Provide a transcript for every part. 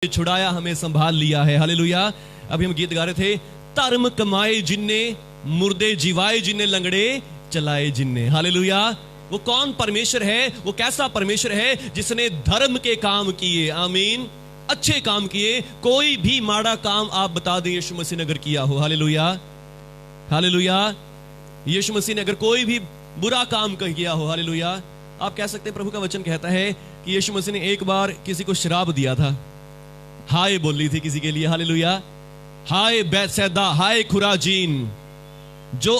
छुड़ाया, हमें संभाल लिया है। हालेलुया। अभी हम गीत गा रहे थे, धर्म कमाए जिनने, मुर्दे जिवाए जिनने, लंगड़े चलाए जिनने। हालेलुया। वो कौन परमेश्वर है? वो कैसा परमेश्वर है जिसने धर्म के काम किए, आमीन, अच्छे काम किए। कोई भी माड़ा काम आप बता दें यीशु मसीह ने अगर किया हो, हालेलुया, हालेलुया, यीशु मसीह ने अगर कोई भी बुरा काम किया हो, हालेलुया, आप कह सकते हैं प्रभु का वचन कहता है कि यीशु मसीह ने एक बार किसी को शराब दिया था, हाय बोली थी किसी के लिए, हालेलुया, हाय बैतसैदा, हाय खुराजीन। जो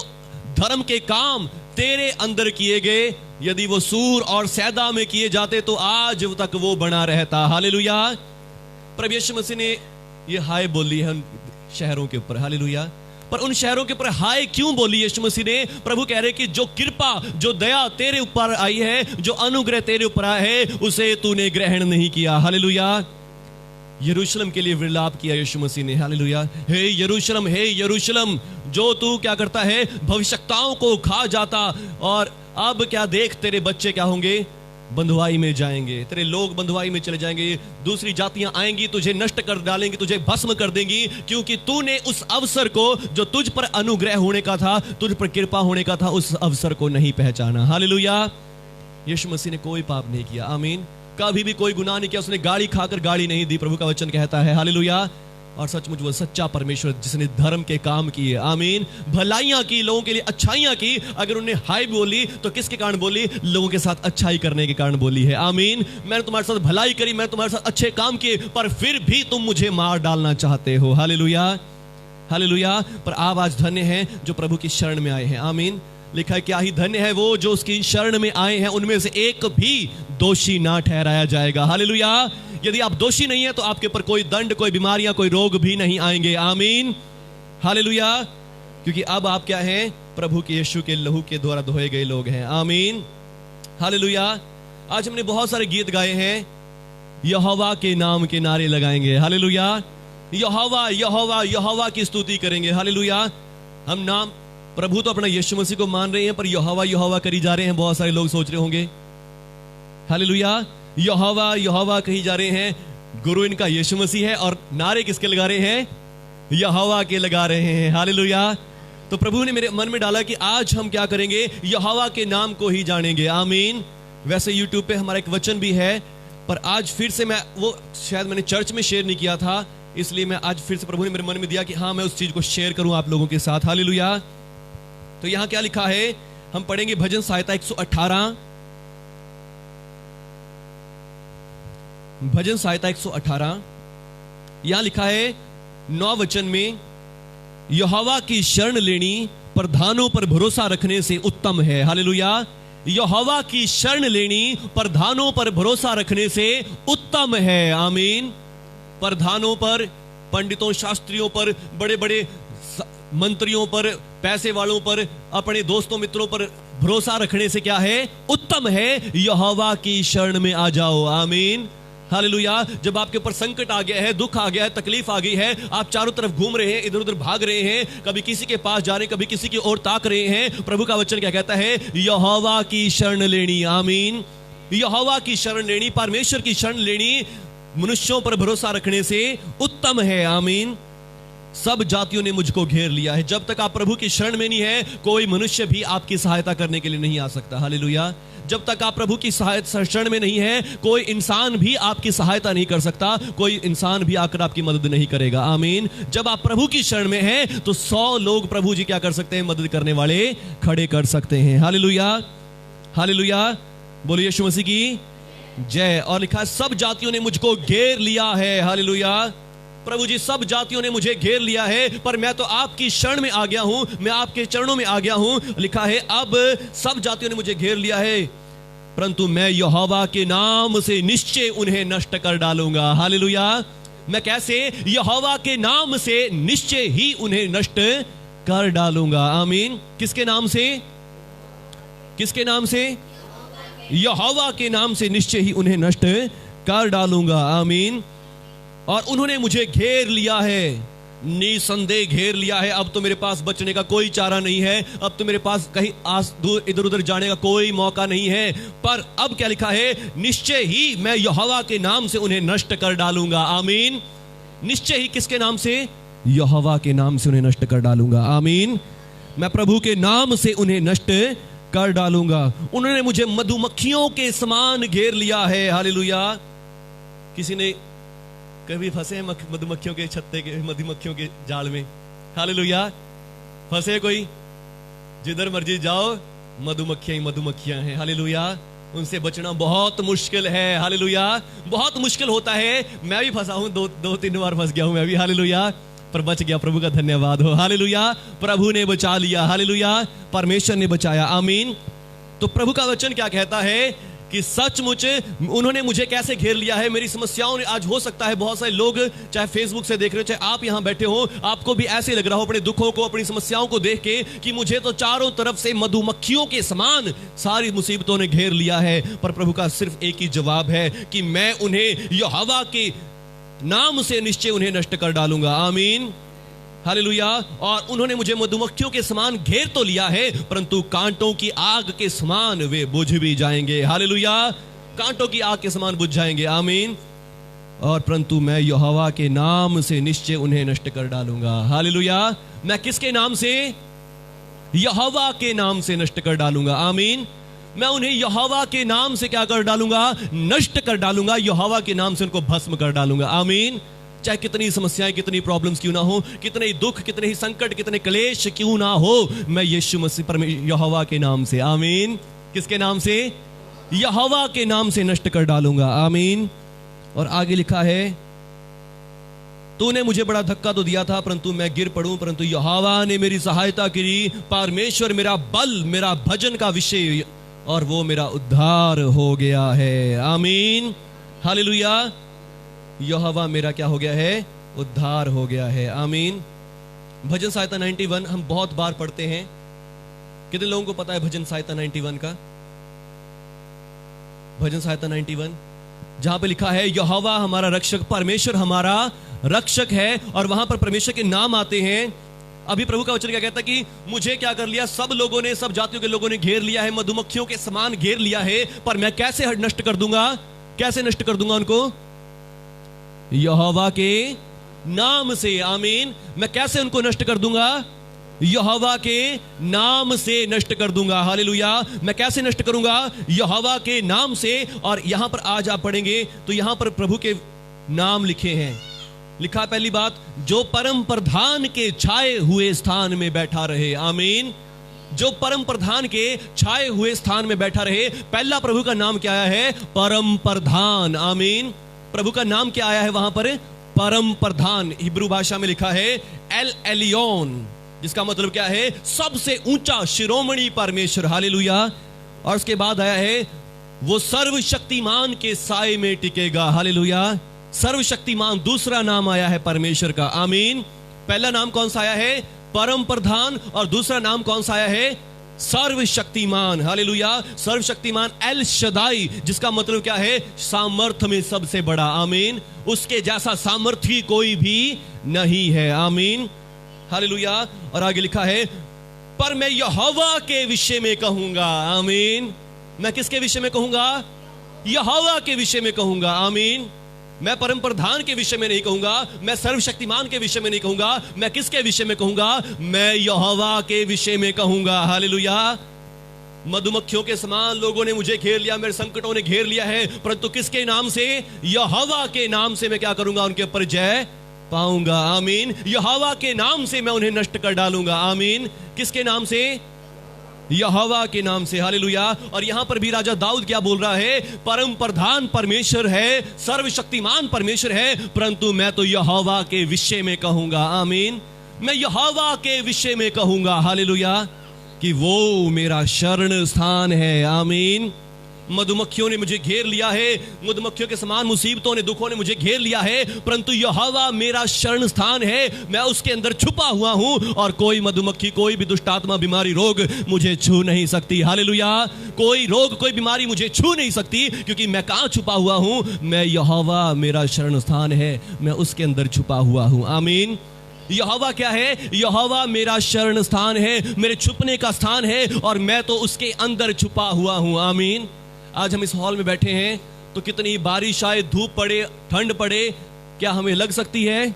धर्म के काम तेरे अंदर किए गए, यदि वो सूर और सैदा में किए जाते तो आज तक वो बना रहता। हालेलुया। प्रभु यीशु मसीह ने ये हाय बोली है उन शहरों के ऊपर, हालेलुया। पर उन शहरों के ऊपर हाय क्यों बोली यीशु मसीह ने? प्रभु कह रहे कि जो कृपा, जो दया तेरे ऊपर आई है, जो अनुग्रह तेरे ऊपर आया है, उसे तूने ग्रहण नहीं किया। हालेलुया। यरूशलेम के लिए विलाप किया यीशु मसीह ने, हालेलुया। हे यरूशलेम, हे यरूशलेम, जो तू क्या करता है, भविष्यवक्ताओं को खा जाता, और अब क्या देख, तेरे बच्चे क्या होंगे, बंधुआई में जाएंगे, तेरे लोग बंधुआई में चले जाएंगे, दूसरी जातियां आएंगी, तुझे नष्ट कर डालेंगी, तुझे भस्म कर देंगी, क्योंकि तूने उस अवसर को जो तुझ पर अनुग्रह होने का था, तुझ पर कृपा होने का था, उस अवसर को नहीं पहचाना। हालेलुया। यीशु मसीह ने कोई पाप नहीं किया, आमीन, कभी भी कोई गुनाह नहीं किया, उसने गाड़ी खाकर गाड़ी नहीं दी, प्रभु का वचन कहता है, हालेलुया। और सचमुच वो सच्चा परमेश्वर जिसने धर्म के काम किए, आमीन, भलाइयां की, लोगों के लिए अच्छाइयां की। अगर उन्हें हाय बोली तो किसके कारण बोली? लोगों के साथ अच्छाई करने के कारण बोली है, आमीन। मैंने तुम्हारे साथ भलाई करी, मैंने तुम्हारे साथ अच्छे काम किए, पर फिर भी तुम मुझे मार डालना चाहते हो। Hallelujah, hallelujah. पर आप आज धन्य हैं जो प्रभु की शरण में आए हैं, आमीन। लिखा है, क्या ही धन्य है वो जो उसकी शरण में आए हैं, उनमें से एक भी दोषी ना ठहराया जाएगा। हालेलुया। यदि आप दोषी नहीं है तो आपके ऊपर कोई दंड, कोई बीमारियां, कोई रोग भी नहीं आएंगे, आमीन, हालेलुया। क्योंकि अब आप क्या हैं? प्रभु के यीशु के लहू के द्वारा धोए गए लोग हैं, आमीन, हालेलुया। आज हमने बहुत सारे गीत गाए हैं, यहोवा के नाम के नारे लगाएंगे, हालेलुया। यहोवा, यहोवा, यहोवा की स्तुति करेंगे, हालेलुया। हम नाम, प्रभु तो अपना यीशु मसीह को मान रहे हैं, पर यहोवा यहोवा करी जा रहे हैं। बहुत सारे लोग सोच रहे होंगे, हालेलुया, यहोवा यहोवा कही जा रहे हैं, गुरु इनका यीशु मसीह है, और नारे किसके लगा रहे हैं? यहोवा के लगा रहे हैं, हालेलुया। तो प्रभु ने मेरे मन में डाला कि आज हम क्या करेंगे? यहोवा के नाम को ही जानेंगे, आमीन। वैसे यूट्यूब पे हमारा एक वचन भी है, पर आज फिर से मैं वो शायद मैंने चर्च में शेयर नहीं किया था, इसलिए मैं आज फिर से प्रभु ने मेरे मन में दिया कि हाँ, मैं उस चीज को शेयर करूं आप लोगों के साथ, हालेलुया। तो यहां क्या लिखा है? हम पढ़ेंगे भजन संहिता 118, भजन संहिता 118। यहां लिखा है 9 वचन में, यहोवा की शरण लेनी प्रधानों पर भरोसा रखने से उत्तम है। हालेलुया। यहोवा की शरण लेनी प्रधानों पर भरोसा रखने से उत्तम है, आमीन। प्रधानों पर, पंडितों, शास्त्रियों पर, बड़े बड़े मंत्रियों पर, पैसे वालों पर, अपने दोस्तों मित्रों पर भरोसा रखने से क्या है? उत्तम है यहोवा की शरण में आ जाओ, आमीन, हालेलुया। जब आपके ऊपर संकट आ गया है, दुख आ गया है, तकलीफ आ गई है, आप चारों तरफ घूम रहे हैं, इधर उधर भाग रहे हैं, कभी किसी के पास जा रहे हैं, कभी किसी की ओर ताक रहे हैं, प्रभु का वचन क्या कहता है? यहोवा की शरण लेनी, आमीन। यहोवा की शरण लेनी, परमेश्वर की शरण लेनी मनुष्यों पर भरोसा रखने से उत्तम है, आमीन। सब जातियों ने मुझको घेर लिया है। जब तक आप प्रभु की शरण में नहीं है, कोई मनुष्य भी आपकी सहायता करने के लिए नहीं आ सकता, हालेलुया। जब तक आप प्रभु की सहायता शरण में नहीं है, कोई इंसान भी आपकी सहायता नहीं कर सकता, कोई इंसान भी आकर आपकी मदद नहीं करेगा, आमीन। जब आप प्रभु की शरण में हैं तो 100 लोग प्रभु जी क्या कर सकते हैं? मदद करने वाले खड़े कर सकते हैं, हालेलुया, हालेलुया। बोलिए यीशु मसीह की जय। और लिखा, सब जातियों ने मुझको घेर लिया है, हालेलुया। प्रभु जी, सब जातियों ने मुझे घेर लिया है, पर मैं तो आपकी शरण में आ गया हूं, मैं आपके चरणों में आ गया हूं। लिखा है, अब सब जातियों ने मुझे घेर लिया है, परंतु मैं यहोवा के नाम से निश्चय उन्हें नष्ट कर डालूंगा, हालेलुया। मैं कैसे? यहोवा के नाम से निश्चय ही उन्हें नष्ट कर डालूंगा, आमीन। किसके नाम से? किसके नाम से? यहोवा के नाम से निश्चय ही उन्हें नष्ट कर डालूंगा, आमीन। और उन्होंने मुझे घेर लिया है, निसंदेह घेर लिया है। अब तो मेरे पास बचने का कोई चारा नहीं है, अब तो मेरे पास कहीं दूर इधर उधर जाने का कोई मौका नहीं है। पर अब क्या लिखा है, निश्चय ही मैं यहोवा के नाम से उन्हें नष्ट कर डालूंगा। आमीन। निश्चय ही किसके नाम से? यहोवा के नाम से उन्हें नष्ट कर डालूंगा। आमीन। मैं प्रभु के नाम से उन्हें नष्ट कर डालूंगा। उन्होंने मुझे मधुमक्खियों के समान घेर लिया है। हालेलुया। किसी ने कभी फंसे हैं मधुमक्खियों के छत्ते के, मधुमक्खियों के जाल में? हालेलुया। फंसे कोई? जिधर मर्जी जाओ मधुमक्खियां ही मधुमक्खियां हैं। हालेलुया। उनसे बचना बहुत मुश्किल है। हालेलुया। बहुत मुश्किल होता है। मैं भी फंसा हूं, दो तीन बार फंस गया हूं मैं भी। हालेलुया। पर बच गया। प्रभु का धन्यवाद हो। हालेलुया। प्रभु ने बचा लिया। हालेलुया। परमेश्वर ने बचाया। आमीन। तो प्रभु का वचन क्या कहता है कि सचमुच उन्होंने मुझे कैसे घेर लिया है। मेरी समस्याओं ने, आज हो सकता है बहुत सारे लोग चाहे फेसबुक से देख रहे हो, चाहे आप यहां बैठे हो, आपको भी ऐसे लग रहा हो अपने दुखों को, अपनी समस्याओं को देख के कि मुझे तो चारों तरफ से मधुमक्खियों के समान सारी मुसीबतों ने घेर लिया है। पर प्रभु का सिर्फ एक ही जवाब है कि मैं उन्हें यहोवा के नाम से निश्चय उन्हें नष्ट कर डालूंगा। आमीन। हालेलुया। और उन्होंने मुझे मधुमक्खियों के समान घेर तो लिया है, परंतु कांटों की आग के समान वे बुझ भी जाएंगे। हालेलुया। कांटों की आग के समान बुझ जाएंगे। आमीन। और परंतु मैं यहोवा के नाम से निश्चय उन्हें नष्ट कर डालूंगा। हालेलुया। मैं किसके नाम से? यहोवा के नाम से नष्ट कर डालूंगा। आमीन। मैं उन्हें यहोवा के नाम से क्या कर डालूंगा? नष्ट कर डालूंगा। यहोवा के नाम से उनको भस्म कर डालूंगा। आमीन। चाहे कितनी समस्याएं, कितनी प्रॉब्लम्स क्यों ना हो, कितने दुख, कितने ही संकट, कितने क्लेश क्यों ना हो, मैं यीशु मसीह परमेश्वर यहोवा के नाम से, आमीन। किसके नाम से? यहोवा के नाम से नष्ट कर डालूंगा। आमीन। और आगे लिखा है, तूने मुझे बड़ा धक्का तो दिया था, परंतु मैं गिर पड़ूं, परंतु यहोवा ने मेरी सहायता की। परमेश्वर मेरा बल, मेरा भजन का विषय, और वो मेरा उद्धार हो गया है। आमीन। हालेलुया। यहोवा मेरा क्या हो गया है? उद्धार हो गया है। आमीन। भजन सहायता 91 हम बहुत बार पढ़ते हैं। कितने लोगों को पता है भजन सहायता 91 का? भजन सहायता 91 जहां पे लिखा है यहोवा हमारा रक्षक, परमेश्वर हमारा रक्षक है, और वहां पर परमेश्वर के नाम आते हैं। अभी प्रभु का वचन क्या कहता है कि मुझे क्या कर लिया? सब लोगों ने, सब जातियों के लोगों ने घेर लिया है, मधुमक्खियों के समान घेर लिया है, पर मैं कैसे नष्ट कर दूंगा? कैसे नष्ट कर दूंगा उनको? यहोवा के नाम से। आमीन। मैं कैसे उनको नष्ट कर दूंगा? यहोवा के नाम से नष्ट कर दूंगा। हालेलुया। मैं कैसे नष्ट करूंगा? यहोवा के नाम से। और यहां पर आज आप पढ़ेंगे तो यहां पर प्रभु के नाम लिखे हैं। लिखा पहली बात, जो परम प्रधान के छाए हुए स्थान में बैठा रहे। आमीन। जो परम प्रधान के छाए हुए स्थान में बैठा रहे। पहला प्रभु का नाम क्या आया है? परम प्रधान। आमीन। प्रभु का नाम क्या आया है वहां पर? परम प्रधान। हिब्रू भाषा में लिखा है एल एलियोन, जिसका मतलब क्या है? सबसे ऊंचा, शिरोमणि परमेश्वर। हालेलुया। और उसके बाद आया है वो सर्वशक्तिमान के साए में टिकेगा। हालेलुया। सर्वशक्तिमान दूसरा नाम आया है परमेश्वर का। आमीन। पहला नाम कौन सा आया है? परम प्रधान। और दूसरा नाम कौन सा आया है? सर्वशक्तिमान। हालेलुया। सर्वशक्तिमान एल शदाई, जिसका मतलब क्या है? सामर्थ्य में सबसे बड़ा। आमीन। उसके जैसा सामर्थ्य कोई भी नहीं है। आमीन। हालेलुया। और आगे लिखा है, पर मैं यहोवा के विषय में कहूंगा। आमीन। मैं किसके विषय में कहूंगा? यहोवा के विषय में कहूंगा। आमीन। मैं परम प्रधान के विषय में नहीं कहूंगा, मैं सर्वशक्तिमान के विषय में नहीं कहूंगा, मैं किसके विषय में कहूंगा? मैं यहोवा के विषय में कहूंगा। हालेलुया। मधुमक्खियों के समान लोगों ने मुझे घेर लिया, मेरे संकटों ने घेर लिया है, परंतु किसके नाम से? यहोवा के नाम से मैं क्या करूंगा? उनके ऊपर जय पाऊंगा। आमीन। यहोवा के नाम से मैं उन्हें नष्ट कर डालूंगा। आमीन। किसके नाम से? यहोवा के नाम से। हालेलुया। और यहां पर भी राजा दाऊद क्या बोल रहा है? परम प्रधान परमेश्वर है, सर्वशक्तिमान परमेश्वर है, परंतु मैं तो यहोवा के विषय में कहूंगा। आमीन। मैं यहोवा के विषय में कहूंगा। हालेलुया। कि वो मेरा शरण स्थान है। आमीन। मधुमक्खियों ने मुझे घेर लिया है, मधुमक्खियों के समान मुसीबतों ने, दुखों ने मुझे घेर लिया है, परंतु यहोवा मेरा शरण स्थान है। मैं उसके अंदर छुपा हुआ हूं, और कोई मधुमक्खी, कोई भी दुष्ट आत्मा, बीमारी, रोग मुझे छू नहीं सकती। हालेलुया। कोई रोग, कोई बीमारी मुझे छू नहीं सकती, क्योंकि मैं कहां छुपा हुआ हूं? मैं यहोवा मेरा शरण स्थान है, मैं उसके अंदर छुपा हुआ हूं। आमीन। यहोवा क्या है? यहोवा मेरा शरण स्थान है, मेरे छुपने का स्थान है, और मैं तो उसके अंदर छुपा हुआ हूं। आमीन। आज हम इस हॉल में बैठे हैं तो कितनी बारिश आए, धूप पड़े, ठंड पड़े, क्या हमें लग सकती है?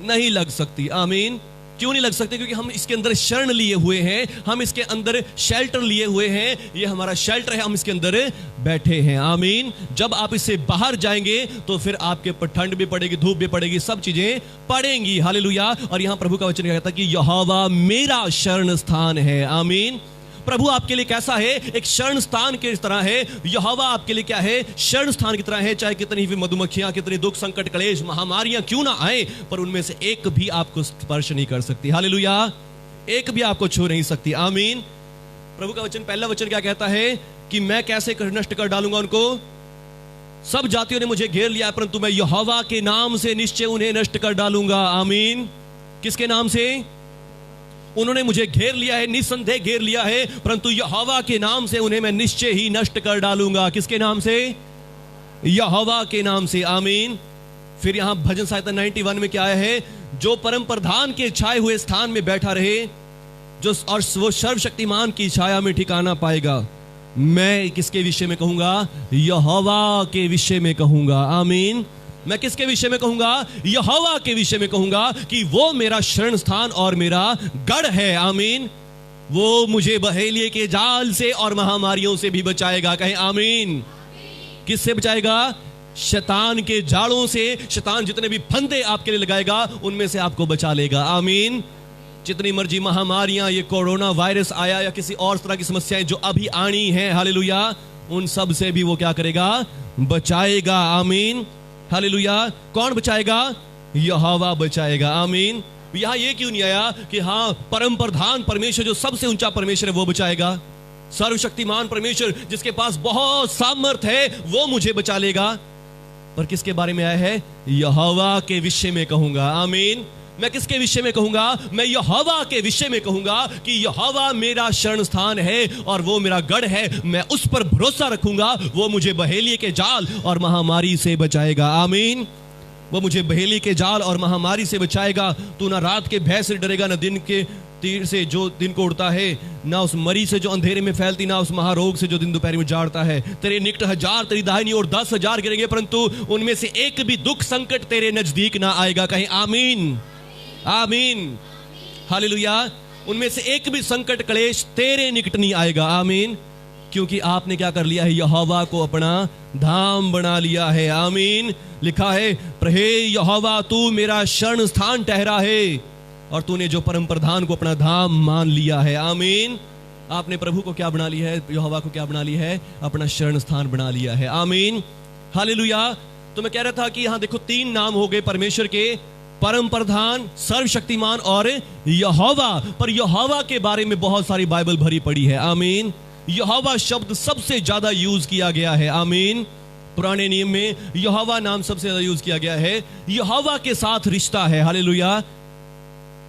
नहीं लग सकती। आमीन। क्यों नहीं लग सकती? क्योंकि हम इसके अंदर शरण लिए हुए हैं, हम इसके अंदर शेल्टर लिए हुए हैं। ये हमारा शेल्टर है, हम इसके अंदर बैठे हैं। आमीन। जब आप इससे बाहर जाएंगे तो फिर आपके ऊपर ठंड भी पड़ेगी, धूप भी पड़ेगी, सब चीजें पड़ेंगी। हालेलुया। और यहां प्रभु का वचन कहता है कि यहोवा मेरा शरण स्थान है। आमीन। प्रभु आपके लिए कैसा है? एक शरण स्थान के तरह है। यहोवा आपके लिए क्या है? शरण स्थान की तरह है। चाहे कितनी भी मधुमक्खियां, कितनी दुख, संकट, क्लेश, महामारियां क्यों ना आए, पर उनमें से एक भी आपको स्पर्श नहीं कर सकती। हालेलुया। एक भी आपको छू नहीं सकती। आमीन। प्रभु का वचन, पहला वचन क्या कहता है? कि मैं कैसे नष्ट कर डालूंगा उनको? सब जातियों ने मुझे घेर लिया, परंतु मैं यहोवा के नाम से निश्चय उन्हें नष्ट कर डालूंगा। आमीन। किसके नाम से? उन्होंने मुझे घेर लिया है, निसंदेह घेर लिया है, परंतु यहोवा के नाम से उन्हें मैं निश्चय ही नष्ट कर डालूंगा। किसके नाम से? यहोवा के नाम से। आमीन। फिर यहां भजन संहिता 91 में क्या है? जो परम प्रधान के छाए हुए स्थान में बैठा रहे, जो और वो सर्वशक्तिमान की छाया में ठिकाना पाएगा। मैं किसके विषय में कहूंगा? यहोवा के विषय में कहूंगा। आमीन। मैं किसके विषय में कहूंगा? यहोवा के विषय में कहूंगा कि वो मेरा शरण स्थान और मेरा गढ़ है। आमीन। वो मुझे बहेलिए के जाल से और महामारियों से भी बचाएगा। कहें आमीन। किससे बचाएगा? शैतान के जालों से। शैतान जितने भी फंदे आपके लिए लगाएगा, उनमें से आपको बचा लेगा। आमीन। जितनी मर्जी महामारियां, ये कोरोना वायरस आया या किसी और तरह की समस्याएं जो अभी आनी है, हालेलुया, उन सब से भी वो क्या करेगा? बचाएगा। आमीन। हालेलुया। कौन बचाएगा? यहोवा बचाएगा। आमीन। यहां ये क्यों नहीं आया कि हां परम प्रधान परमेश्वर, जो सबसे ऊंचा परमेश्वर है, वो बचाएगा? सर्वशक्तिमान परमेश्वर जिसके पास बहुत सामर्थ है, वो मुझे बचा लेगा। पर किसके बारे में आया है? यहोवा के विषय में कहूंगा। आमीन। मैं किसके विषय में कहूंगा? मैं यहोवा के विषय में कहूंगा कि यहोवा मेरा शरण स्थान है और वो मेरा गढ़ है। मैं उस पर भरोसा रखूंगा। वो मुझे बहेलिए के जाल और महामारी से बचाएगा। आमीन। वो मुझे बहेलिए के जाल और महामारी से बचाएगा। तू ना रात के भय से डरेगा, ना दिन के तीर से जो दिन को उड़ता है, ना उस मरी से जो अंधेरे में फैलती, ना उस महारोग से जो दिन दोपहर में जाड़ता है। तेरे निकट 1000 तेरी दाहिनी ओर 10,000 गिरेंगे, परंतु उनमें से एक भी दुख संकट तेरे नजदीक ना आएगा। कहीं आमीन। आमीन। हालेलुया। उनमें से एक भी संकट क्लेश तेरे निकट नहीं आएगा। आमीन। क्योंकि आपने क्या कर लिया है? यहोवा को अपना धाम बना लिया है। आमीन। लिखा है, हे यहोवा तू मेरा शरण स्थान ठहरा है, और तूने जो परम प्रधान को अपना धाम मान लिया है। आमीन। आपने प्रभु को क्या बना लिया है? यहोवा को क्या बना लिया है? अपना शरण स्थान बना लिया है। आमीन। हालेलुया। तो मैं कह रहा था कि यहां देखो 3 नाम हो गए परमेश्वर के, परम प्रधान, सर्वशक्तिमान और यहोवा। पर यहोवा के बारे में बहुत सारी बाइबल भरी पड़ी है। आमीन। यहोवा शब्द सबसे ज्यादा यूज किया गया है। आमीन। पुराने नियम में यहोवा नाम सबसे ज्यादा यूज किया गया है। यहोवा के साथ रिश्ता है। हालेलुया।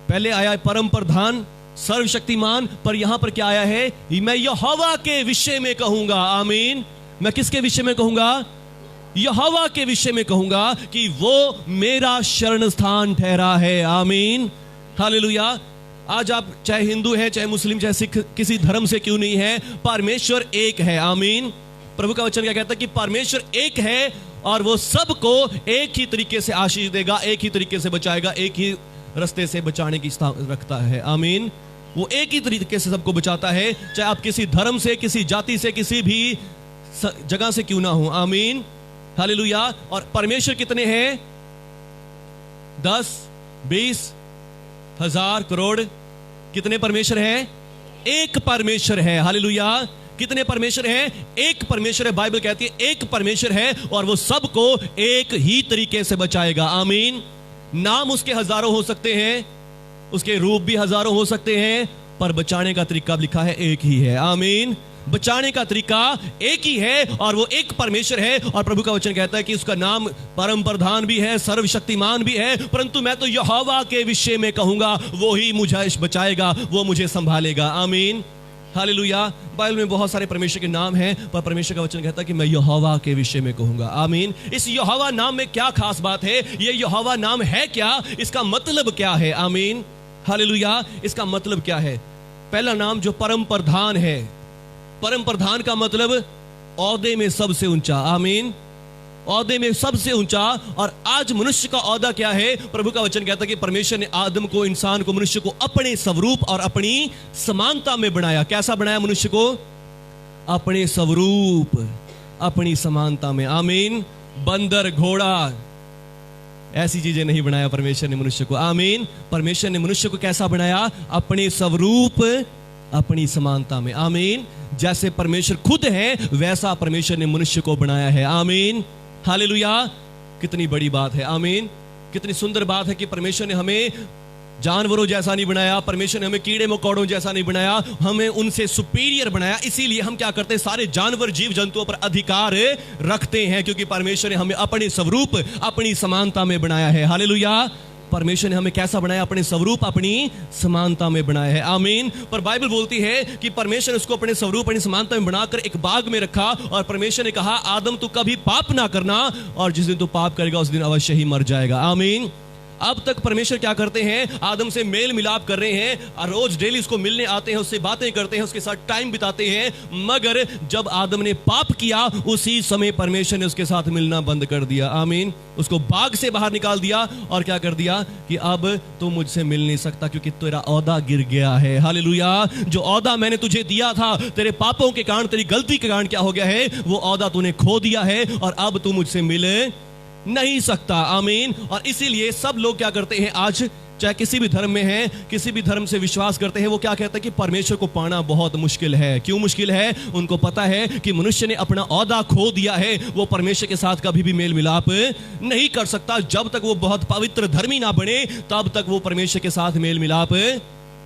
पहले आया है परम प्रधान, सर्वशक्तिमान, पर यहां पर क्या आया है? मैं यहोवा के विषय में कहूंगा। आमीन। मैं किसके विषय में कहूंगा? यहोवा के विषय में कहूंगा कि वो मेरा शरण स्थान ठहरा है। आमीन। हालेलुया। आज आप चाहे हिंदू हैं, चाहे मुस्लिम, चाहे सिख, किसी धर्म से क्यों नहीं है, परमेश्वर एक है। आमीन। प्रभु का वचन क्या कहता है? कि परमेश्वर एक है और वो सबको एक ही तरीके से आशीष देगा, एक ही तरीके से बचाएगा, एक ही रास्ते से बचाने की रखता है। आमीन। वो एक ही तरीके से सबको बचाता है, चाहे आप किसी धर्म से, किसी जाति से, किसी भी जगह से क्यों ना हो। आमीन। हालेलुया। और परमेश्वर कितने हैं? 10, 20, 1000, करोड़? कितने परमेश्वर हैं? एक परमेश्वर है। हालेलुया। कितने परमेश्वर हैं? एक परमेश्वर है। बाइबल कहती है एक परमेश्वर है और वो सबको एक ही तरीके से बचाएगा। आमीन। नाम उसके हजारों हो सकते हैं, उसके रूप भी हजारों हो सकते हैं, पर बचाने का तरीका लिखा है एक ही है। आमीन। बचाने का तरीका एक ही है और वो एक परमेश्वर है। और प्रभु का वचन कहता है कि उसका नाम परम प्रधान भी है, सर्वशक्तिमान भी है, परंतु मैं तो यहोवा के विषय में कहूंगा, वो ही मुझे बचाएगा, वो मुझे संभालेगा। आमीन। हालेलुया। बाइबल में बहुत सारे परमेश्वर के नाम हैं, पर परमेश्वर का वचन कहता है कि मैं यहोवा के विषय में कहूंगा। आमीन। इस यहोवा नाम में क्या खास बात है? ये यहोवा नाम है क्या? इसका मतलब क्या है? आमीन, हालेलुया। इसका मतलब क्या है? पहला नाम जो परम प्रधान है। परम प्रधान का मतलब औहदे में सबसे ऊंचा। आमीन, औहदे में सबसे ऊंचा। और आज मनुष्य का औहदा क्या है? प्रभु का वचन कहता है कि परमेश्वर ने आदम को, इंसान को, मनुष्य को अपने स्वरूप और अपनी समानता में बनाया। कैसा बनाया मनुष्य को? अपने स्वरूप, अपनी समानता में। आमीन। बंदर, घोड़ा, ऐसी चीजें नहीं बनाया परमेश्वर ने मनुष्य को। आमीन। परमेश्वर ने मनुष्य को कैसा बनाया? अपने स्वरूप, अपनी समानता में। आमीन। जैसे परमेश्वर खुद है वैसा परमेश्वर ने मनुष्य को बनाया है। आमीन, हालेलुया। कितनी बड़ी बात है। आमीन। कितनी सुंदर बात है कि परमेश्वर ने हमें जानवरों जैसा नहीं बनाया, परमेश्वर ने हमें कीड़े मकोड़ों जैसा नहीं बनाया, हमें उनसे सुपीरियर बनाया। इसीलिए हम क्या करते हैं? सारे जानवर, जीव जंतुओं पर अधिकार रखते हैं, क्योंकि परमेश्वर ने हमें अपने स्वरूप, अपनी समानता में बनाया है। हालेलुया। परमेश्वर ने हमें कैसा बनाया? अपने स्वरूप, अपनी समानता में बनाया है। आमीन। पर बाइबल बोलती है कि परमेश्वर ने उसको अपने स्वरूप, अपनी समानता में बनाकर एक बाग में रखा, और परमेश्वर ने कहा आदम तू कभी पाप ना करना, और जिस दिन तू पाप करेगा उस दिन अवश्य ही मर जाएगा। आमीन। अब तक परमेश्वर क्या करते हैं? आदम से मेल मिलाप कर रहे हैं, और रोज डेली उसको मिलने आते हैं, उससे बातें करते हैं, उसके साथ टाइम बिताते हैं। मगर जब आदम ने पाप किया उसी समय परमेश्वर ने उसके साथ मिलना बंद कर दिया। आमीन। उसको बाग से बाहर निकाल दिया, और क्या कर दिया कि अब तू मुझसे मिल नहीं सकता, क्योंकि तेरा औहदा गिर गया है। हालेलुया। जो औहदा मैंने तुझे दिया था, तेरे पापों के कारण, तेरी गलती के कारण क्या हो गया है? वो औहदा तूने खो दिया है, और अब तू मुझसे मिल नहीं सकता। आमीन। और इसीलिए सब लोग क्या करते हैं आज, चाहे किसी भी धर्म में हैं, किसी भी धर्म से विश्वास करते हैं, वो क्या कहते हैं कि परमेश्वर को पाना बहुत मुश्किल है। क्यों मुश्किल है? उनको पता है कि मनुष्य ने अपना औहदा खो दिया है, वो परमेश्वर के साथ कभी भी मेल मिलाप नहीं कर सकता। जब तक वो बहुत पवित्र धर्मी ना बने, तब तक वो परमेश्वर के साथ मेल मिलाप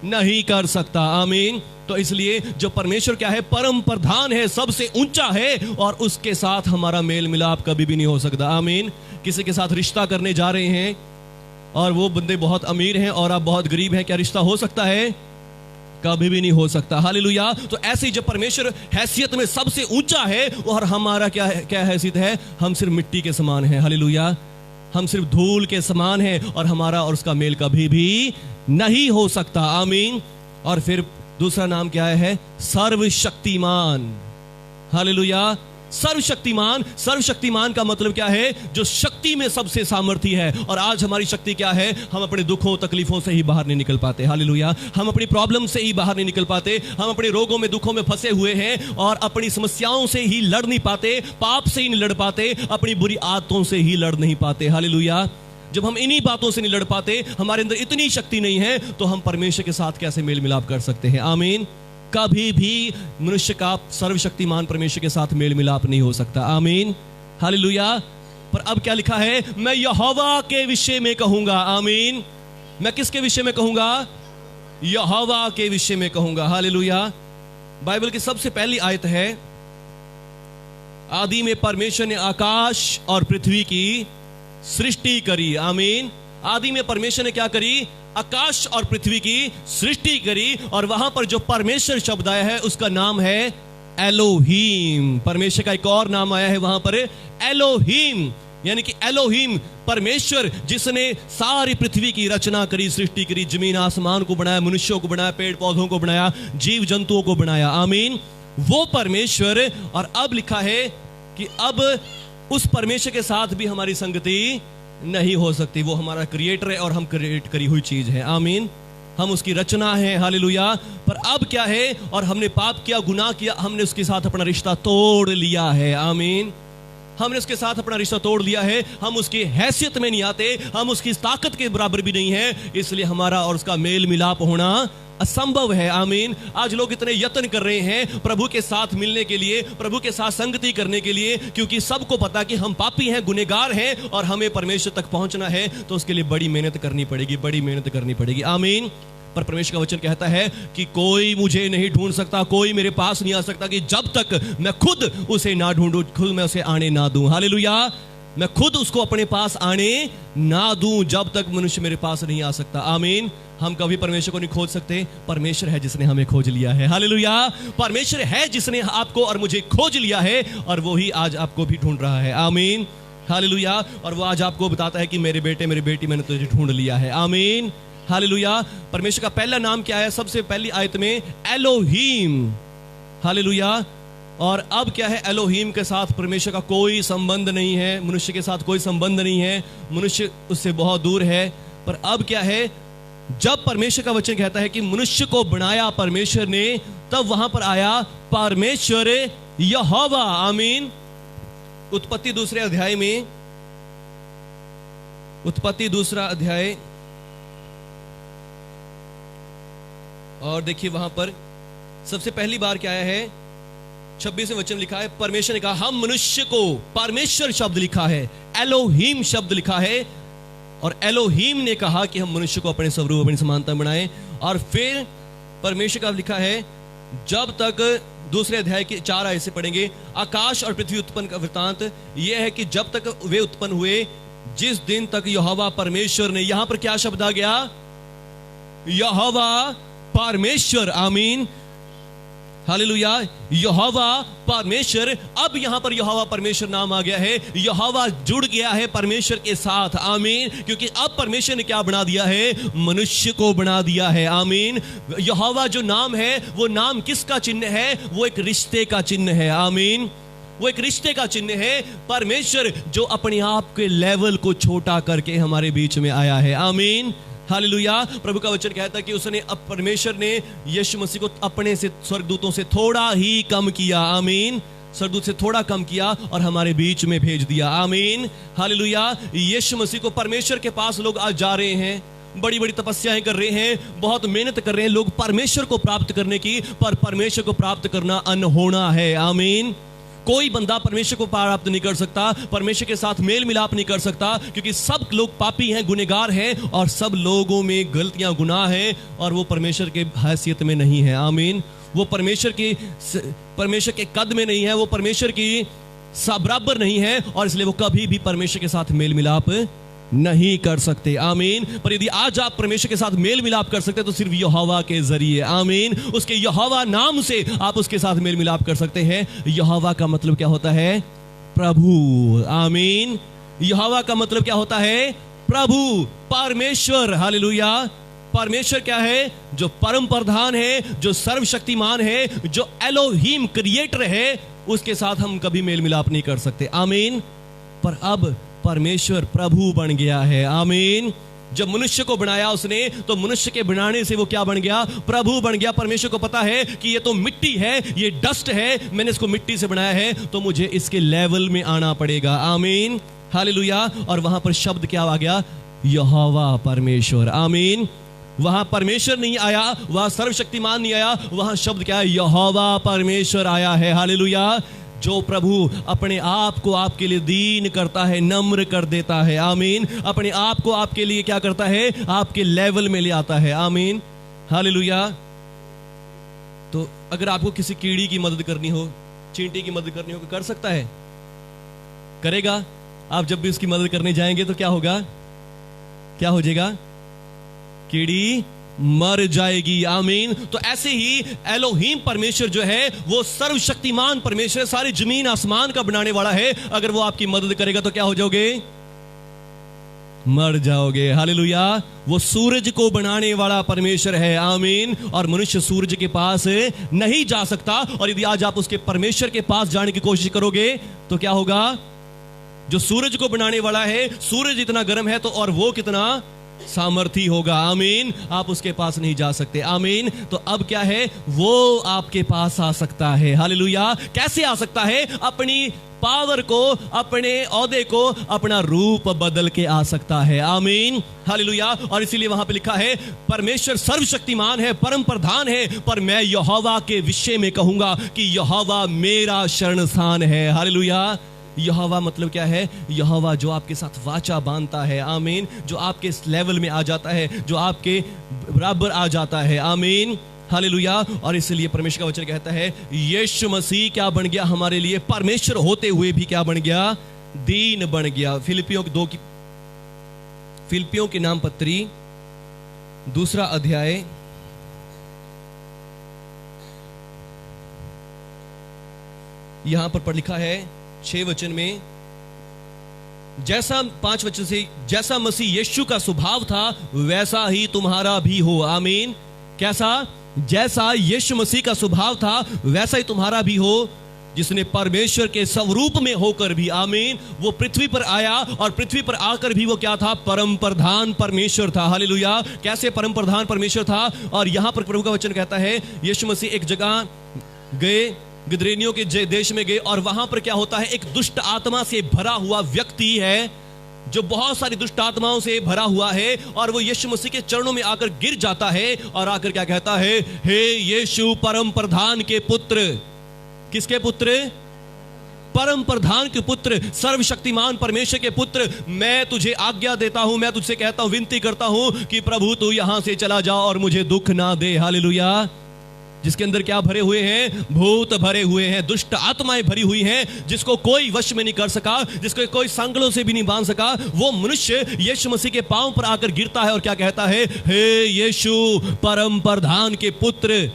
नहीं कर सकता। आमीन। तो इसलिए जो परमेश्वर क्या है? परम प्रधान है, सबसे ऊंचा है, और उसके साथ हमारा मेल मिलाप कभी भी नहीं हो सकता। आमीन। किसी के साथ रिश्ता करने जा रहे हैं और वो बंदे बहुत अमीर हैं और आप बहुत गरीब हैं, क्या रिश्ता हो सकता है? कभी भी नहीं हो सकता। हालेलुया। तो ऐसे ही जब परमेश्वर हैसियत में सबसे ऊंचा है, और हमारा क्या हैसियत है? हम सिर्फ मिट्टी के समान हैं। हालेलुया। हम सिर्फ धूल के समान हैं, और हमारा और उसका मेल कभी भी नहीं हो सकता। आमीन। और फिर दूसरा नाम क्या है? सर्वशक्तिमान। हालेलुया। सर्वशक्तिमान। सर्वशक्तिमान का मतलब क्या है? जो शक्ति में सबसे सामर्थी है। और आज हमारी शक्ति क्या है? हम अपने दुखों, तकलीफों से ही बाहर नहीं निकल पाते। हालेलुया। हम अपनी प्रॉब्लम से ही बाहर नहीं निकल पाते, हम अपने रोगों में, दुखों में फंसे हुए हैं, और अपनी समस्याओं से ही लड़ नहीं पाते, पाप से ही नहीं लड़ पाते, अपनी बुरी आदतों से ही लड़ नहीं पाते। हालेलुया। जब हम इन्हीं बातों से नहीं लड़ पाते, हमारे अंदर इतनी शक्ति नहीं है, तो हम परमेश्वर के साथ कैसे मेल मिलाप कर सकते हैं? आमीन। कभी भी मनुष्य का सर्वशक्तिमान परमेश्वर के साथ मेल मिलाप नहीं हो सकता। आमीन, हालेलुया। पर अब क्या लिखा है? मैं यहोवा के विषय में कहूंगा। आमीन। मैं किसके विषय में कहूंगा? यहोवा के विषय में कहूंगा। हालेलुया। बाइबल की सबसे पहली आयत है, आदि में परमेश्वर ने आकाश और पृथ्वी की सृष्टि करी। आमीन। आदि में परमेश्वर ने क्या करी? आकाश और पृथ्वी की सृष्टि करी। और वहां पर जो परमेश्वर शब्द आया है उसका नाम है एलोहीम। परमेश्वर का एक और नाम आया है वहां पर, एलोहीम, यानी कि एलोहीम परमेश्वर, जिसने सारी पृथ्वी की रचना करी, सृष्टि करी, जमीन आसमान को बनाया, मनुष्यों को बनाया, पेड़ पौधों को बनाया, जीव जंतुओं को बनाया। आमीन। वो परमेश्वर। और अब लिखा है कि अब उस परमेश्वर के साथ भी हमारी संगति नहीं हो सकती। वो हमारा क्रिएटर है और हम क्रिएट करी हुई चीज है। आमीन। हम उसकी रचना है। हालेलुया। पर अब क्या है? और हमने पाप किया, गुनाह किया, हमने उसके साथ अपना रिश्ता तोड़ लिया है। आमीन। हमने उसके साथ अपना रिश्ता तोड़ लिया है। हम उसकी हैसियत में नहीं आते, हम उसकी ताकत के बराबर भी नहीं है, इसलिए हमारा और उसका मेल मिलाप होना असंभव है। आमीन। आज लोग इतने यत्न कर रहे हैं प्रभु के साथ मिलने के लिए, प्रभु के साथ संगति करने के लिए, क्योंकि सबको पता कि हम पापी हैं, गुनहगार हैं, और हमें परमेश्वर तक पहुंचना है, तो उसके लिए बड़ी मेहनत करनी पड़ेगी, बड़ी मेहनत करनी पड़ेगी। आमीन। पर परमेश्वर का वचन कहता है कि कोई मुझे नहीं ढूंढ सकता, कोई मेरे पास नहीं आ सकता कि जब तक मैं खुद उसे ना ढूंढूं, खुद मैं उसे आने ना दूं। हालेलुया। मैं खुद उसको अपने पास आने ना दूं जब तक मनुष्य मेरे पास नहीं आ सकता। आमीन। हम कभी परमेश्वर को नहीं खोज सकते, परमेश्वर है जिसने हमें खोज लिया है। हालेलुया। परमेश्वर है जिसने आपको और मुझे खोज लिया है, और वो ही आज आपको भी ढूंढ रहा है। आमीन। हालेलुया। और वो आज आपको बताता है कि मेरे बेटे मेरी बेटी, मैंने तुझे ढूंढ लिया है। आमीन। हालेलुया। परमेश्वर का पहला नाम क्या है? सबसे पहली आयत में एलोहीम। हालेलुया। और अब क्या है? एलोहीम के साथ परमेश्वर का कोई संबंध नहीं है, मनुष्य के साथ कोई संबंध नहीं है, मनुष्य उससे बहुत दूर है। पर अब क्या है? जब परमेश्वर का वचन कहता है कि मनुष्य को बनाया परमेश्वर ने, तब वहां पर आया परमेश्वर यहोवा। आमीन। उत्पत्ति दूसरे अध्याय में, उत्पत्ति दूसरा अध्याय, और देखिए वहां पर सबसे पहली बार क्या आया है? 26वें वचन लिखा है, परमेश्वर ने कहा हम मनुष्य को, परमेश्वर शब्द लिखा है, एलोहीम शब्द लिखा है, और एलोहीम ने कहा कि हम मनुष्य को अपने स्वरूप अपनी समानता में बनाएं। और फिर परमेश्वर का लिखा है, जब तक दूसरे अध्याय के 4 आयत से पढ़ेंगे, आकाश और पृथ्वी उत्पन्न का वृतांत यह है कि जब तक वे उत्पन्न हुए, जिस दिन तक यहोवा परमेश्वर ने, यहां पर क्या शब्द आ गया? यहोवा परमेश्वर। आमीन। हालेलुया। यहोवा परमेश्वर। अब यहां पर यहोवा परमेश्वर नाम आ गया है, यहोवा जुड़ गया है परमेश्वर के साथ। आमीन। क्योंकि अब परमेश्वर ने क्या बना दिया है? मनुष्य को बना दिया है। आमीन। यहोवा जो नाम है, वो नाम किसका चिन्ह है? वो एक रिश्ते का चिन्ह है। आमीन। वो एक रिश्ते का चिन्ह है। परमेश्वर जो अपने आप के लेवल को छोटा करके हमारे बीच में आया है। आमीन। हालेलुया। प्रभु का वचन कहता है कि उसने, अब परमेश्वर ने यीशु मसीह को अपने से स्वर्गदूतों से थोड़ा ही कम किया। आमीन। स्वर्गदूत से थोड़ा कम किया और हमारे बीच में भेज दिया। आमीन। हालेलुया। यीशु मसीह को, परमेश्वर के पास लोग आज जा रहे हैं, बड़ी बड़ी तपस्याएं कर रहे हैं, बहुत मेहनत कर रहे हैं लोग परमेश्वर को प्राप्त करने की, पर परमेश्वर को प्राप्त करना अनहोना है। आमीन। कोई बंदा परमेश्वर को प्राप्त नहीं कर सकता, परमेश्वर के साथ मेल मिलाप नहीं कर सकता, क्योंकि सब लोग पापी हैं, गुनहगार हैं, और सब लोगों में गलतियां, गुनाह हैं, और वो परमेश्वर के हैसियत में नहीं है। आमीन। वो परमेश्वर के कद में नहीं है, वो परमेश्वर की बराबर नहीं है, और इसलिए वो कभी भी परमेश्वर के साथ मेल मिलाप नहीं कर सकते। आमीन। पर यदि आज आप परमेश्वर के साथ मेल मिलाप कर सकते हैं तो सिर्फ यहोवा के जरिए। आमीन। उसके यहोवा नाम से आप उसके साथ मेल मिलाप कर सकते हैं। यहोवा का मतलब क्या होता है? प्रभु। आमीन। यहोवा का मतलब क्या होता है? प्रभु, परमेश्वर। हालेलुया। परमेश्वर क्या है? जो परम प्रधान है, जो सर्वशक्तिमान है, जो एलोहीम क्रिएटर है, उसके साथ हम कभी मेल मिलाप नहीं कर सकते। आमीन। पर अब परमेश्वर प्रभु बन गया है। आमीन। जब मनुष्य को बनाया उसने, तो मनुष्य के बनाने से वो क्या बन गया? प्रभु बन गया। परमेश्वर को पता है कि ये तो मिट्टी है, ये डस्ट है, मैंने इसको मिट्टी से बनाया है, तो मुझे इसके लेवल में आना पड़ेगा। आमीन। हालेलुया। और वहां पर शब्द क्या आ गया? यहोवा परमेश्वर। आमीन। वहां परमेश्वर नहीं आया, वहां सर्वशक्तिमान नहीं आया, वहां शब्द क्या है? यहोवा परमेश्वर आया है। हालेलुया। जो प्रभु अपने आप को आपके लिए दीन करता है, नम्र कर देता है। आमीन। अपने आप को आपके लिए क्या करता है? आपके लेवल में ले आता है। आमीन। हालेलुया। तो अगर आपको किसी कीड़ी की मदद करनी हो, चींटी की मदद करनी हो, कर सकता है? करेगा? आप जब भी उसकी मदद करने जाएंगे तो क्या होगा? क्या हो जाएगा? कीड़ी मर जाएगी। आमीन। तो ऐसे ही एलोहीम परमेश्वर जो है, वो सर्वशक्तिमान परमेश्वर, सारी जमीन आसमान का बनाने वाला है। अगर वो आपकी मदद करेगा तो क्या हो जाओगे? मर जाओगे। हालेलुया। वो सूरज को बनाने वाला परमेश्वर है। आमीन। और मनुष्य सूरज के पास नहीं जा सकता, और यदि आज आप उसके परमेश्वर के पास जाने की कोशिश करोगे तो क्या होगा? जो सूरज को बनाने वाला है, सूरज इतना गर्म है तो और वो कितना सामर्थी होगा। आमीन। आप उसके पास नहीं जा सकते। आमीन। तो अब क्या है? वो आपके पास आ सकता है। हालेलुया। कैसे आ सकता है? अपनी पावर को, अपने औहदे को, अपना रूप बदल के आ सकता है। आमीन। हालेलुया। और इसीलिए वहां पे लिखा है, परमेश्वर सर्वशक्तिमान है, परम प्रधान है, पर मैं यहोवा के विषय में कहूंगा कि यहोवा मेरा शरण स्थान है। हालेलुया। यहोवा मतलब क्या है? यहोवा जो आपके साथ वाचा बांधता है। आमीन। जो आपके इस लेवल में आ जाता है, जो आपके बराबर आ जाता है। आमीन। हालेलुया। और इसलिए परमेश्वर का वचन कहता है, यीशु मसीह क्या बन गया हमारे लिए? परमेश्वर होते हुए भी क्या बन गया? दीन बन गया। फिलिपियों की नाम पत्री 2 अध्याय यहां पर लिखा है 6 वचन में, 5 वचन से, जैसा मसीह यीशु का स्वभाव था वैसा ही तुम्हारा भी हो। आमीन। कैसा? जैसा यीशु मसीह का स्वभाव था वैसा ही तुम्हारा भी हो, जिसने परमेश्वर के स्वरूप में होकर भी, आमीन, वो पृथ्वी पर आया और पृथ्वी पर आकर भी वो क्या था? परम प्रधान परमेश्वर था। हालेलुया। कैसे परम प्रधान परमेश्वर था? और यहां पर प्रभु का वचन कहता है, यीशु मसीह एक जगह गए, गदरेनियों के देश में गए, और वहां पर क्या होता है? एक दुष्ट आत्मा से भरा हुआ व्यक्ति है, जो बहुत सारी दुष्ट आत्माओं से भरा हुआ है, और वो यीशु मसीह के चरणों में आकर गिर जाता है और आकर क्या कहता है? हे यीशु, परम प्रधान के पुत्र। किसके पुत्र? परम प्रधान के पुत्र, सर्वशक्तिमान परमेश्वर के पुत्र, मैं तुझे आज्ञा देता हूं, मैं तुझसे कहता हूं, विनती करता हूं कि प्रभु तू यहां से चला जा और मुझे दुख ना दे। हालेलुया। जिसके अंदर क्या भरे हुए हैं? भूत भरे हुए हैं, दुष्ट आत्माएं भरी हुई हैं, जिसको कोई वश में नहीं कर सका, जिसको कोई सांकलों से भी नहीं बांध सका। वो मनुष्य यीशु मसीह के पांव पर आकर गिरता है और क्या कहता है? हे यीशु, परम प्रधान के पुत्र,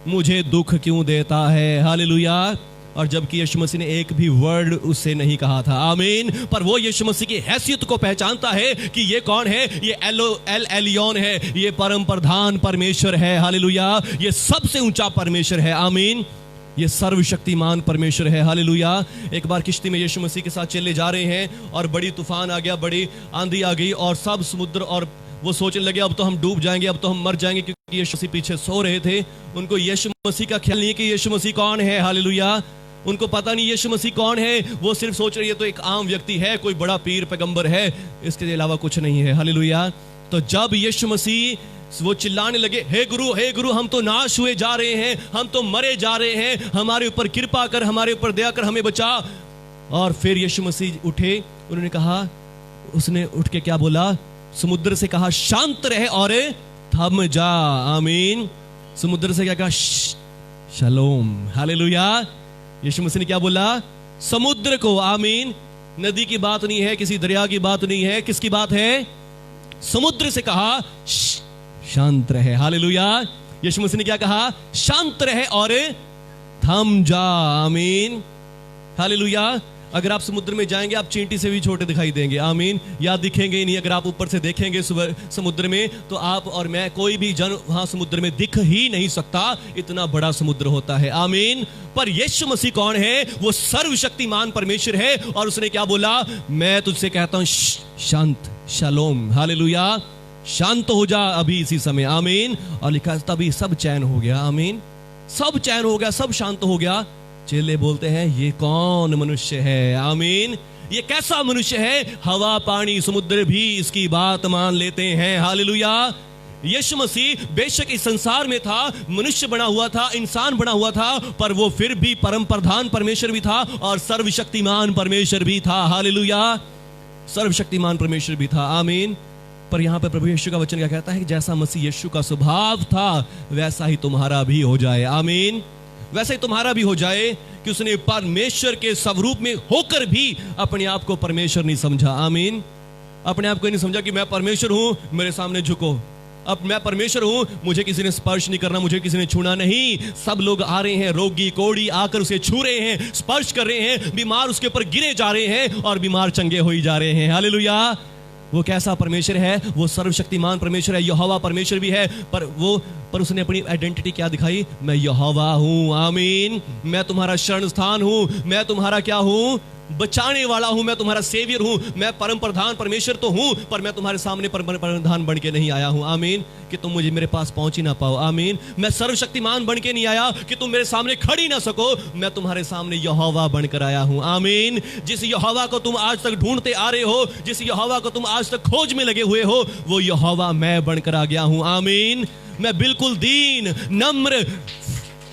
मुझे दुख क्यों देता है? हालेलुया। और जबकि यीशु मसीह ने एक भी वर्ड उससे नहीं कहा था। आमीन। पर वो यीशु मसीह की हैसियत को पहचानता है कि ये कौन है? ये एल एलियोन है, ये परम प्रधान परमेश्वर है। हालेलुया। ये सबसे ऊंचा परमेश्वर है। आमीन। ये सर्वशक्तिमान परमेश्वर है। हालेलुया। एक बार किश्ती में यीशु मसीह के साथ चले जा रहे हैं और बड़ी तूफान आ गया, बड़ी आंधी आ गई, और सब समुद्र, और वो सोचने लगे अब तो हम डूब जाएंगे, अब तो हम मर जाएंगे, क्योंकि यीशु मसीह पीछे सो रहे थे। उनको यीशु मसीह का ख्याल नहीं कि यीशु मसीह कौन है। हालेलुया। उनको पता नहीं यीशु मसीह कौन है। वो सिर्फ सोच रही है तो एक आम व्यक्ति है, कोई बड़ा पीर पैगंबर है, इसके अलावा कुछ नहीं है। हालेलुया। तो जब यीशु मसीह वो चिल्लाने लगे, हे गुरु, हम तो नाश हुए जा रहे हैं, हम तो मरे जा रहे हैं, हमारे ऊपर कृपा कर, हमारे ऊपर दया कर, हमें बचा। और फिर यीशु मसीह उठे, उन्होंने कहा, उसने उठ के क्या बोला? समुद्र से कहा, शांत रहे और थम जा। आमीन। समुद्र से क्या कहा? शलोम। हालेलुया। यीशु मसीह ने क्या बोला? समुद्र को। आमीन। नदी की बात नहीं है, किसी दरिया की बात नहीं है, किसकी बात है? समुद्र से कहा शांत रहे। हालेलुया। यीशु मसीह ने क्या कहा? शांत रहे और थम जा। आमीन। हालेलुया। अगर आप समुद्र में जाएंगे, आप चींटी से भी छोटे दिखाई देंगे। आमीन। या दिखेंगे ही नहीं। अगर आप ऊपर से देखेंगे समुद्र में, तो आप और मैं, कोई भी जन वहां समुद्र में दिख ही नहीं सकता, इतना बड़ा समुद्र होता है। आमीन। पर यीशु मसीह कौन है? वो सर्वशक्तिमान परमेश्वर है, और उसने क्या बोला? मैं तुझसे कहता हूं शांत, शलोम। हालेलुया। शांत हो जा अभी इसी समय। आमीन। और लिखा तभी सब चैन हो गया। आमीन। सब चैन हो गया, सब शांत हो गया। चेले बोलते हैं, ये कौन मनुष्य है? आमीन। ये कैसा मनुष्य है? हवा, पानी, समुद्र भी इसकी बात मान लेते हैं। हालेलुया। यीशु मसीह बेशक इस संसार में था, मनुष्य बना हुआ था, इंसान बना हुआ था, पर वो फिर भी परम प्रधान परमेश्वर भी था और सर्वशक्तिमान परमेश्वर भी था। हालेलुया। सर्वशक्तिमान परमेश्वर भी था। आमीन। पर यहां पर प्रभु यीशु का वचन क्या कहता है? कि जैसा मसीह यीशु का स्वभाव था वैसा ही तुम्हारा भी हो जाए। आमीन। वैसे ही तुम्हारा भी हो जाए, कि उसने परमेश्वर के स्वरूप में होकर भी अपने आप को परमेश्वर नहीं समझा। आमीन। अपने आप को नहीं समझा कि मैं परमेश्वर हूं, मेरे सामने झुको। अब मैं परमेश्वर हूं, मुझे किसी ने स्पर्श नहीं करना, मुझे किसी ने छूना नहीं। सब लोग आ रहे हैं, रोगी कोढ़ी आकर उसे छू रहे हैं, स्पर्श कर रहे हैं, बीमार उसके ऊपर गिरे जा रहे हैं और बीमार चंगे हो ही जा रहे हैं। हालेलुया। वो कैसा परमेश्वर है? वो सर्वशक्तिमान परमेश्वर है। यहोवा परमेश्वर भी है, पर उसने अपनी आइडेंटिटी क्या दिखाई? मैं यहोवा हूं। आमीन। मैं तुम्हारा शरण स्थान हूं, मैं तुम्हारा क्या हूं? बचाने वाला हूं, मैं तुम्हारा सेवियर हूं, मैं परम प्रधान परमेश्वर तो हूं, पर मैं तुम्हारे सामने परम प्रधान बन के नहीं आया हूं। आमीन। कि तुम मुझे मेरे पास पहुंच ही ना पाओ। आमीन। मैं सर्वशक्तिमान बन के नहीं आया कि तुम मेरे सामने खड़ी ना सको, मैं तुम्हारे सामने यहोवा बनकर आया हूं। आमीन। जिस यहोवा को तुम आज तक ढूंढते आ रहे हो, जिस यहोवा को तुम आज तक खोज में लगे हुए हो, वो यहोवा मैं बनकर आ गया हूं। आमीन। मैं बिल्कुल दीन, नम्र,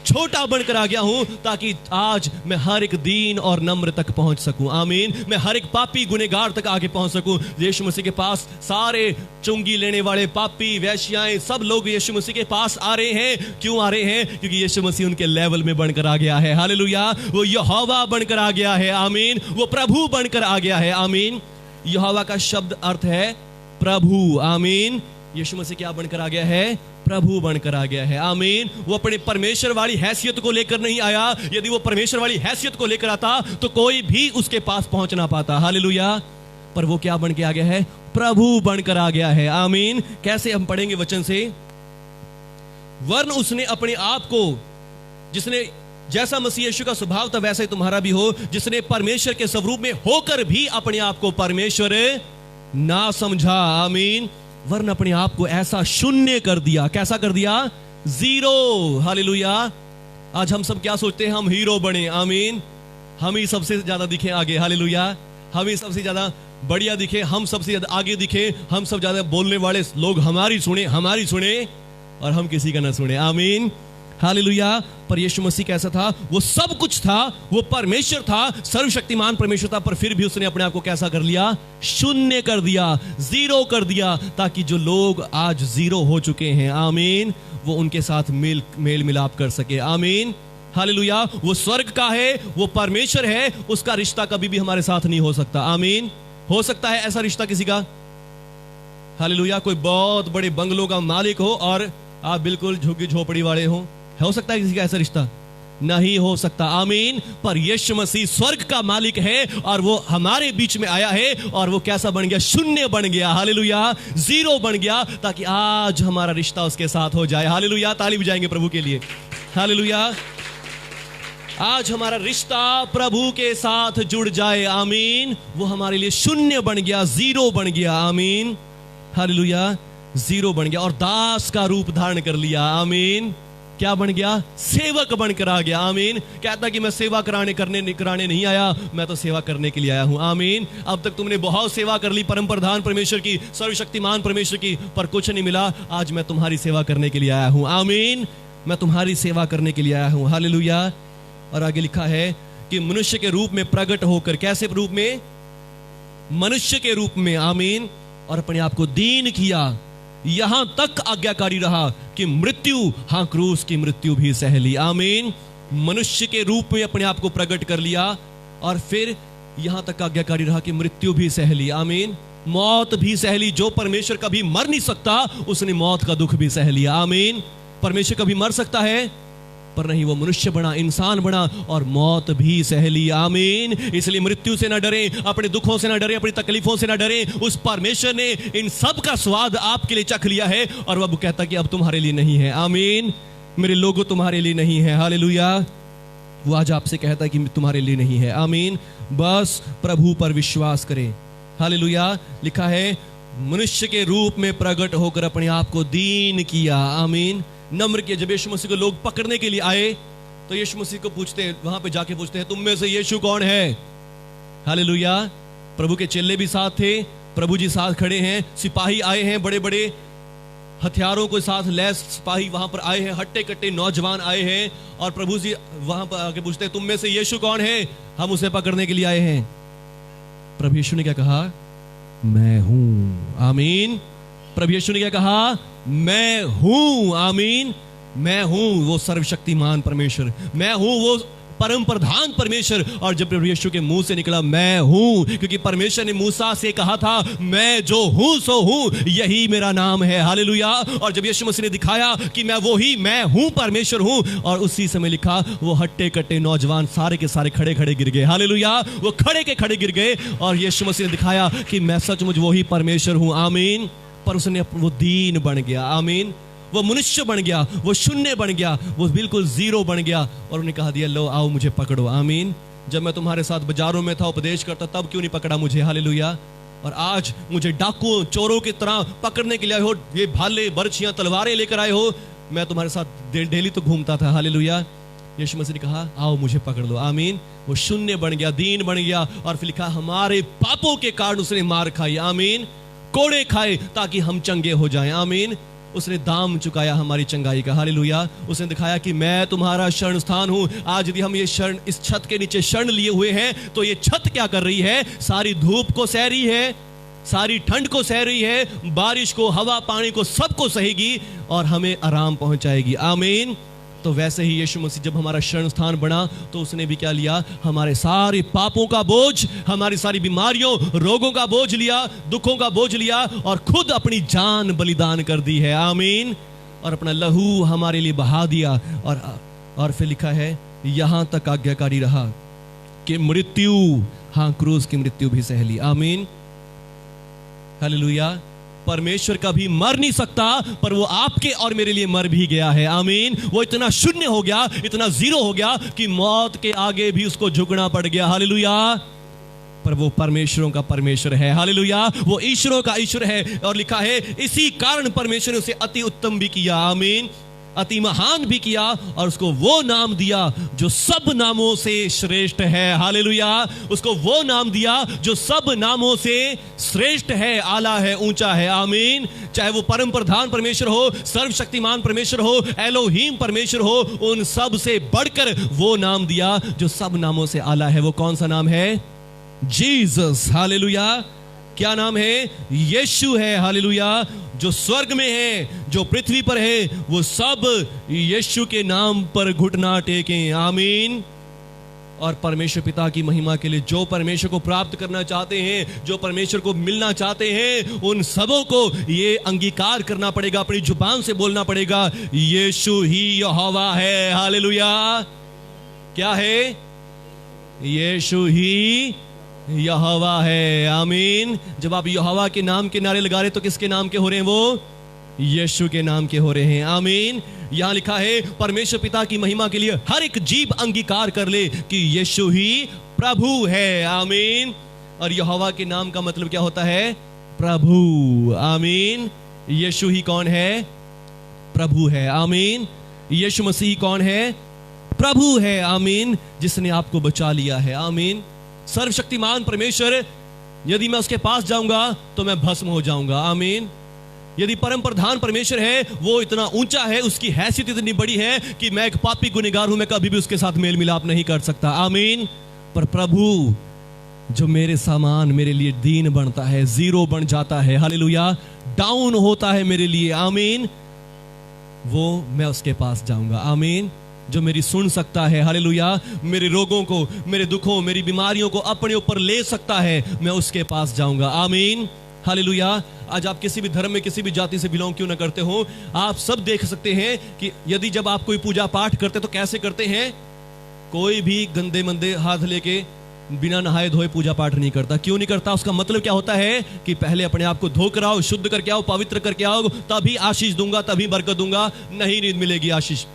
छोटा बनकर आ गया हूं ताकि आज मैं हर एक दीन और नम्र तक पहुंच सकूं। आमीन। मैं हर एक पापी गुनहगार तक आगे पहुंच सकूं। यीशु मसीह के पास सारे चुंगी लेने वाले पापी वैश्याएं सब लोग यीशु मसीह के पास आ रहे हैं। क्यों आ रहे हैं? क्योंकि यीशु मसीह उनके लेवल में बनकर आ गया है। हालेलुया। वो यहोवा बनकर आ गया है। आमीन। वो प्रभु बनकर आ गया है। आमीन। यहोवा का शब्द अर्थ है प्रभु। आमीन। यीशु मसीह क्या बनकर आ गया है? प्रभु बनकर आ गया है। आमीन। वो अपने परमेश्वर वाली हैसियत को लेकर नहीं आया। यदि वो परमेश्वर वाली हैसियत को लेकर आता तो कोई भी उसके पास पहुंच ना पाता। हालेलुया। पर वो क्या बन के आ गया है? प्रभु बनकर आ गया है। आमीन। कैसे? हम पढ़ेंगे वचन से। वरन उसने अपने आप को, जिसने जैसा मसीह यीशु का स्वभाव था वैसा ही तुम्हारा भी हो, जिसने परमेश्वर के स्वरूप में होकर भी अपने आप को परमेश्वर ना समझा। आमीन। वरन अपने आप को ऐसा शून्य कर दिया। कैसा कर दिया? जीरो। हालेलुया। आज हम सब क्या सोचते हैं? हम हीरो बने। आमीन। हम ही सबसे ज्यादा दिखे आगे। हालेलुया। हम ही सबसे ज्यादा बढ़िया दिखे, हम सबसे ज्यादा आगे दिखे, हम सब ज्यादा बोलने वाले लोग हमारी सुने और हम किसी का ना सुने। आमीन। हालेलुया। पर यीशु मसीह कैसा था? वो सब कुछ था, वो परमेश्वर था, सर्वशक्तिमान परमेश्वर था, पर फिर भी उसने अपने आप को कैसा कर लिया? शून्य कर दिया, जीरो कर दिया, ताकि जो लोग आज जीरो हो चुके हैं, आमीन, वो उनके साथ मेल मिलाप कर सके। आमीन। हालेलुया। वो स्वर्ग का है, वो परमेश्वर है, उसका रिश्ता कभी भी हमारे साथ नहीं हो सकता। आमीन। हो सकता है ऐसा रिश्ता किसी का? हालेलुया। कोई बहुत बड़े बंगलों का मालिक हो और आप बिल्कुल झुग्गी झोपड़ी वाले हो सकता है किसी का ऐसा रिश्ता? नहीं हो सकता। आमीन। पर यीशु मसीह स्वर्ग का मालिक है और वो हमारे बीच में आया है और वो कैसा बन गया? शून्य बन गया। हालेलुया। जीरो बन गया, ताकि आज हमारा रिश्ता उसके साथ हो जाए। हालेलुया। ताली बजाएंगे प्रभु के लिए। हालेलुया। आज हमारा रिश्ता प्रभु के साथ जुड़ जाए। आमीन। वो हमारे लिए शून्य बन गया, जीरो बन गया। आमीन। हालेलुया। जीरो बन गया और दास का रूप धारण कर लिया। आमीन। क्या बन गया? सेवक बनकर आ गया। आमीन। कहता कि मैं सेवा कराने नहीं आया, मैं तो सेवा करने के लिए आया हूं। आमीन। अब तक तुमने बहुत सेवा कर ली परम प्रधान परमेश्वर की, सर्वशक्तिमान परमेश्वर की, पर कुछ नहीं मिला। आज मैं तुम्हारी सेवा करने के लिए आया हूं। आमीन। मैं तुम्हारी सेवा करने के लिए आया हूं। हालेलुया। और आगे लिखा है कि मनुष्य के रूप में प्रकट होकर, कैसे रूप में? मनुष्य के रूप में। आमीन। और अपने आप को दीन किया, यहां तक आज्ञाकारी रहा कि मृत्यु, हां, क्रूस की मृत्यु भी सह ली। आमीन। मनुष्य के रूप में अपने आप को प्रकट कर लिया और फिर यहां तक आज्ञाकारी रहा कि मृत्यु भी सह ली। आमीन। मौत भी सह ली। जो परमेश्वर कभी मर नहीं सकता, उसने मौत का दुख भी सह लिया। आमीन। परमेश्वर कभी मर सकता है? पर नहीं, वो मनुष्य बना, इंसान बना और मौत भी सह ली। आमीन। इसलिए मृत्यु से ना डरें, अपने दुखों से ना डरें, अपनी तकलीफों से ना डरें। उस परमेश्वर ने इन सब का स्वाद आपके लिए चख लिया है और वह कहता कि अब तुम्हारे लिए नहीं है। आमीन। मेरे लोगों, तुम्हारे लिए नहीं है। हालेलुया। वो आज आपसे कहता है कि तुम्हारे लिए नहीं है। आमीन। बस प्रभु पर विश्वास करें। हालेलुया। लिखा है मनुष्य के रूप में प्रकट होकर अपने आप को दीन किया। आमीन। नम्र किया। जब यीशु मसीह को लोग पकड़ने के लिए आए तो यीशु मसीह को पूछते हैं, वहां पे जाके पूछते हैं, तुम में से यीशु कौन है? हालेलुया। प्रभु के चेले भी साथ थे, प्रभु जी साथ खड़े हैं, सिपाही आए हैं, बड़े बड़े हथियारों के साथ लैस सिपाही वहां पर आए हैं, हट्टे कट्टे नौजवान आए हैं और प्रभु जी वहां पर आके पूछते हैं, तुम में से यीशु कौन है? हम उसे पकड़ने के लिए आए हैं। प्रभु यीशु ने क्या कहा? मैं हूं। आमीन। प्रभु यीशु ने क्या कहा? मैं हूं। आमीन। मैं हूं वो सर्वशक्तिमान परमेश्वर, मैं हूं वो परम प्रधान परमेश्वर। और जब प्रभु यीशु के मुंह से निकला मैं हूं, क्योंकि परमेश्वर ने मूसा से कहा था मैं जो हूं सो हूं, यही मेरा नाम है। हालेलुया। और जब यीशु मसीह ने दिखाया कि मैं हूं परमेश्वर हूं, और उसी समय लिखा वो हट्टे कट्टे नौजवान सारे के सारे खड़े खड़े गिर गए। हालेलुया। वो खड़े के खड़े गिर गए और यीशु मसीह ने दिखाया कि मैं सचमुच वही परमेश्वर हूं। आमीन। पर उसने वो दीन बन गया। आमीन। वो मनुष्य बन गया, वो शून्य बन गया, वो बिल्कुल जीरो बन गया और उन्हें कहा दिया, लो आओ मुझे पकड़ो। आमीन। जब मैं तुम्हारे साथ बाजारों में था, उपदेश करता, तब क्यों नहीं पकड़ा मुझे? हालेलुया। और आज मुझे डाकुओं चोरों की तरह पकड़ने के लिए आए हो, ये भाले बर्छियां तलवारें लेकर आए हो, मैं तुम्हारे साथ डेली तो घूमता था। हालेलुया। यीशु मसीह ने कहा आओ मुझे पकड़ लो। आमीन। वो शून्य बन गया, दीन बन गया और फिर लिखा हमारे पापों के कारण उसने मार खाई। आमीन। कोड़े खाए ताकि हम चंगे हो जाएं। आमीन। उसने दाम चुकाया हमारी चंगाई का। हालेलुया। उसने दिखाया कि मैं तुम्हारा शरण स्थान हूं। आज यदि हम ये शरण, इस छत के नीचे शरण लिए हुए हैं, तो ये छत क्या कर रही है? सारी धूप को सह रही है, सारी ठंड को सह रही है, बारिश को, हवा पानी को, सबको सहेगी और हमें आराम पहुंचाएगी। आमीन। तो वैसे ही यीशु मसीह जब हमारा शरण स्थान बना, तो उसने भी क्या लिया? हमारे सारे पापों का बोझ, हमारी सारी बीमारियों, रोगों का बोझ लिया, दुखों का बोझ लिया और खुद अपनी जान बलिदान कर दी है। आमीन। और अपना लहू हमारे लिए बहा दिया। और फिर लिखा है, यहां तक आज्ञाकारी रहा कि मृत्यु, हां, क्रूस की मृत्यु भी सह ली। आमीन। हालेलुया। परमेश्वर कभी मर नहीं सकता, पर वो आपके और मेरे लिए मर भी गया है। आमीन। वो इतना शून्य हो गया, इतना जीरो हो गया कि मौत के आगे भी उसको झुकना पड़ गया। हालेलुया। पर वो परमेश्वरों का परमेश्वर है। हालेलुया। वो ईश्वरों का ईश्वर है। और लिखा है, इसी कारण परमेश्वर ने उसे अति उत्तम भी किया। आमीन। अति महान भी किया और उसको वो नाम दिया जो सब नामों से श्रेष्ठ है। हालेलुया। उसको वो नाम दिया जो सब नामों से श्रेष्ठ है, आला है, ऊंचा है। आमीन। चाहे वो परम प्रधान परमेश्वर हो, सर्वशक्तिमान परमेश्वर हो, एलोहीम परमेश्वर हो, उन सब से बढ़कर वो नाम दिया जो सब नामों से आला है। वो कौन सा नाम है? जीसस। हालेलुया। क्या नाम है? यीशु है। हालेलुया। जो स्वर्ग में है, जो पृथ्वी पर है, वो सब यीशु के नाम पर घुटना टेकें। आमीन। और परमेश्वर पिता की महिमा के लिए जो परमेश्वर को प्राप्त करना चाहते हैं, जो परमेश्वर को मिलना चाहते हैं, उन सबों को ये अंगीकार करना पड़ेगा, अपनी जुबान से बोलना पड़ेगा, यीशु ही यहोवा है। हालेलुया। क्या है? यीशु ही यहोवा है। आमीन। जब आप यहोवा के नाम के नारे लगा रहे, तो किसके नाम के हो रहे हैं? वो यीशु के नाम के हो रहे हैं। आमीन। यहां लिखा है, परमेश्वर पिता की महिमा के लिए हर एक जीभ अंगीकार कर ले कि यीशु ही प्रभु है। आमीन। और यहोवा के नाम का मतलब क्या होता है? प्रभु। आमीन। यीशु ही कौन है? प्रभु है। आमीन। यीशु मसीह कौन है? प्रभु है। आमीन। जिसने आपको बचा लिया है। आमीन। सर्वशक्तिमान परमेश्वर, यदि मैं उसके पास जाऊंगा तो मैं भस्म हो जाऊंगा। आमीन। यदि परम प्रधान परमेश्वर है, वो इतना ऊंचा है, उसकी हैसियत इतनी बड़ी है कि मैं एक पापी गुनहगार हूं, मैं कभी भी उसके साथ मेल मिलाप नहीं कर सकता। आमीन। पर प्रभु जो मेरे सामान, मेरे लिए दीन बनता है, जीरो बन जाता है, हालेलुया, डाउन होता है मेरे लिए। आमीन। वो मैं उसके पास जाऊंगा। आमीन। जो मेरी सुन सकता है, हालेलुया, मेरे रोगों को, मेरे दुखों, मेरी बीमारियों को अपने ऊपर ले सकता है, मैं उसके पास जाऊंगा। आमीन। हालेलुया। आज आप किसी भी धर्म में, किसी भी जाति से बिलोंग क्यों ना करते हो, आप सब देख सकते हैं कि यदि जब आप कोई पूजा पाठ करते तो कैसे करते हैं? कोई भी गंदे मंदे हाथ लेके बिना नहाए धोए पूजा पाठ नहीं करता। क्यों नहीं करता? उसका मतलब क्या होता है कि पहले अपने आप को धोकर आओ, शुद्ध करके आओ, पवित्र करके आओ, तभी आशीष दूंगा, तभी बरकत दूंगा। नहीं मिलेगी आशीष,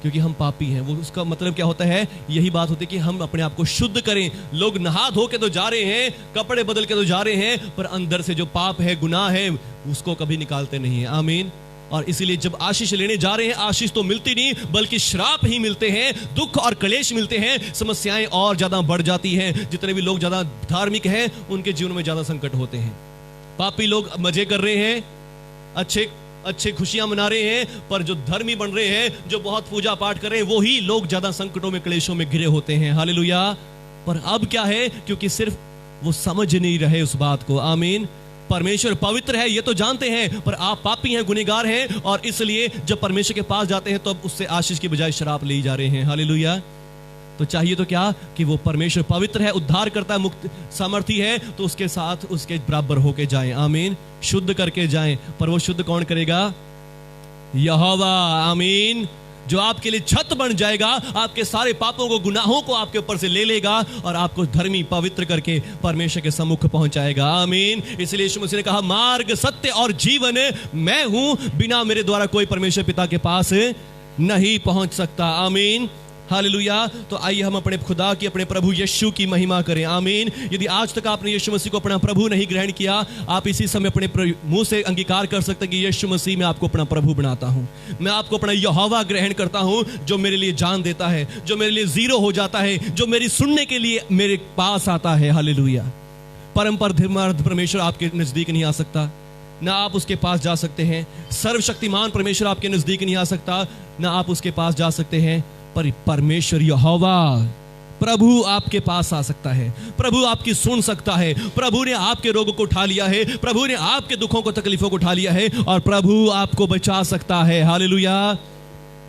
क्योंकि हम पापी हैं। वो उसका मतलब क्या होता है? यही बात होती है कि हम अपने आप को शुद्ध करें। लोग नहा धो के तो जा रहे हैं, कपड़े बदल के तो जा रहे हैं, पर अंदर से जो पाप है, गुनाह है, उसको कभी निकालते नहीं है। आमीन। और इसीलिए जब आशीष लेने जा रहे हैं, आशीष तो मिलती नहीं, बल्कि श्राप ही मिलते हैं, दुख और क्लेश मिलते हैं, समस्याएं और ज्यादा बढ़ जाती हैं। जितने भी लोग ज्यादा धार्मिक हैं, उनके जीवन में ज्यादा संकट होते हैं। पापी लोग मजे कर रहे हैं, अच्छे खुशियां मना रहे हैं, पर जो धर्मी बन रहे हैं, जो बहुत पूजा पाठ कर रहे हैं, वो ही लोग ज्यादा संकटों में, क्लेशों में घिरे होते हैं। हालेलुया। पर अब क्या है? क्योंकि सिर्फ वो समझ नहीं रहे उस बात को। आमीन। परमेश्वर पवित्र है, ये तो जानते हैं, पर आप पापी हैं, गुनहगार हैं, और इसलिए जब परमेश्वर के पास जाते हैं तो अब उससे आशीष की बजाय शराब ली जा रहे हैं। हालेलुया। तो चाहिए तो क्या कि वो परमेश्वर पवित्र है, उद्धार करता है, मुक्त सामर्थी है, तो उसके साथ उसके बराबर होके जाएं। आमीन। शुद्ध करके जाएं। पर वो शुद्ध कौन करेगा? यहोवा। आमीन। जो आपके लिए छत बन जाएगा, आपके सारे पापों को, गुनाहों को आपके ऊपर से ले लेगा और आपको धर्मी, पवित्र करके परमेश्वर के सम्मुख पहुंचाएगा। आमीन। इसलिए यीशु मसीह ने कहा, मार्ग, सत्य और जीवन मैं हूं, बिना मेरे द्वारा कोई परमेश्वर पिता के पास नहीं पहुंच सकता। आमीन। हालेलुया। तो आइए हम अपने खुदा की, अपने प्रभु यीशु की महिमा करें। आमीन। यदि आज तक आपने यीशु मसीह को अपना प्रभु नहीं ग्रहण किया, आप इसी समय अपने मुंह से अंगीकार कर सकते हैं कि यीशु मसीह, मैं आपको अपना प्रभु बनाता हूं, मैं आपको अपना यहोवा ग्रहण करता हूं, जो मेरे लिए जान देता है, जो मेरे लिए जीरो हो जाता है, जो मेरी सुनने के लिए मेरे पास आता है। हालेलुया। परम परमेश्वर आपके नजदीक नहीं आ सकता, ना आप उसके पास जा सकते हैं। सर्वशक्तिमान परमेश्वर आपके नजदीक नहीं आ सकता, ना आप उसके पास जा सकते हैं, पर परमेश्वर यहोवा प्रभु आपके पास आ सकता है। प्रभु आपकी सुन सकता है। प्रभु ने आपके रोगों को उठा लिया है, प्रभु ने आपके दुखों को, तकलीफों को उठा लिया है, और प्रभु आपको बचा सकता है। हालेलुया।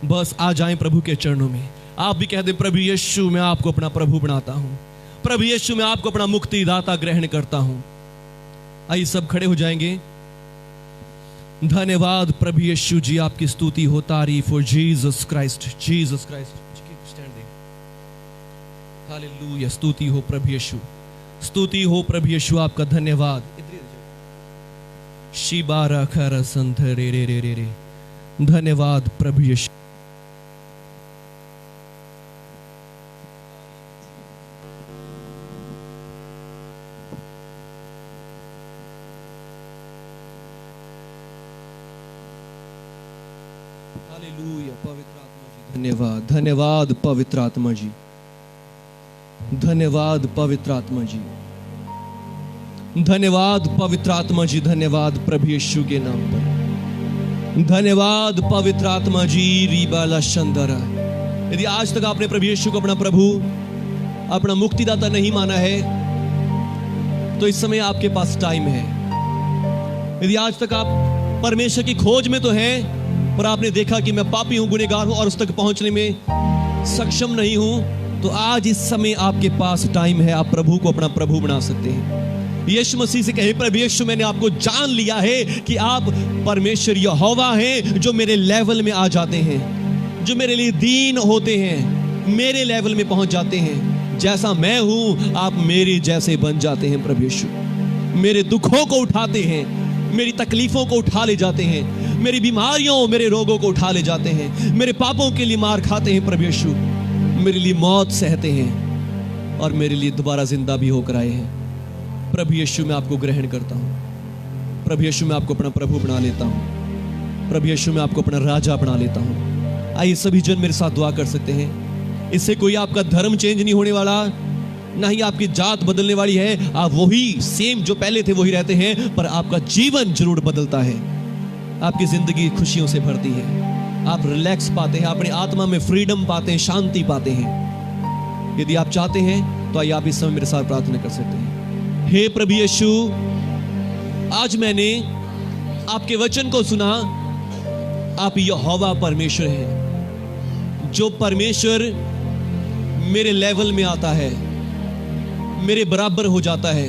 बस आ जाएं प्रभु के चरणों में। आप भी कह दें, प्रभु यीशु मैं आपको अपना प्रभु बनाता हूं, प्रभु यीशु मैं आपको अपना मुक्तिदाता ग्रहण करता हूं। आइए सब खड़े हो जाएंगे। धन्यवाद प्रभु यीशु जी, आपकी स्तुति हो, तारीफ हो। Jesus Christ, Jesus Christ. Stand दे। हालेलुया। स्तुति हो प्रभु यीशु, स्तुति हो प्रभु यीशु, आपका धन्यवाद। शिबारा खरा संत रे रे रे रे रे। धन्यवाद प्रभु यीशु। हालेलुया। पवित्र आत्मा जी धन्यवाद, धन्यवाद पवित्र आत्मा जी, धन्यवाद पवित्र आत्मा जी, धन्यवाद पवित्र आत्मा जी, धन्यवाद प्रभु यीशु के नाम पर। धन्यवाद पवित्र आत्मा जी। रीबाला शंदरा। यदि आज तक आपने प्रभु यीशु को अपना प्रभु, अपना मुक्तिदाता नहीं माना है, तो इस समय आपके पास टाइम है। यदि आज तक आप परमेश्वर की खोज में तो हैं, पर आपने देखा कि मैं पापी हूं, गुनहगार हूं और उस तक पहुंचने में सक्षम नहीं हूं, तो आज इस समय आपके पास टाइम है। आप प्रभु को अपना प्रभु बना सकते हैं। यीशु मसीह से कहे, प्रभु यीशु मैंने आपको जान लिया है कि आप परमेश्वर यहोवा हैं, जो मेरे लेवल में आ जाते हैं, जो मेरे लिए दीन होते हैं, मेरे लेवल में पहुंच जाते हैं। जैसा मैं हूं आप मेरे जैसे बन जाते हैं। प्रभु यीशु मेरे दुखों को उठाते हैं, मेरी तकलीफों को उठा ले जाते हैं, मेरी बीमारियों, मेरे रोगों को उठा ले जाते हैं, मेरे पापों के लिए मार खाते हैं। प्रभु यीशु मेरे लिए मौत सहते हैं और मेरे लिए दोबारा जिंदा भी होकर आए हैं। प्रभु यीशु मैं आपको ग्रहण करता हूं। प्रभु यीशु मैं आपको अपना प्रभु बना लेता हूं। प्रभु यीशु मैं आपको अपना राजा बना लेता हूं। आइए सभी जन मेरे साथ दुआ कर सकते हैं। इससे कोई आपका धर्म चेंज नहीं होने वाला, ना ही आपकी जात बदलने वाली है। आप वही सेम जो पहले थे वही रहते हैं, पर आपका जीवन जरूर बदलता है। आपकी जिंदगी खुशियों से भरती है, आप रिलैक्स पाते हैं, अपनी आत्मा में फ्रीडम पाते हैं, शांति पाते हैं। यदि आप चाहते हैं तो आइए आप इस समय मेरे साथ प्रार्थना कर सकते हैं। हे प्रभु यीशु, आज मैंने आपके वचन को सुना। आप यहोवा परमेश्वर हैं, जो परमेश्वर मेरे लेवल में आता है, मेरे बराबर हो जाता है।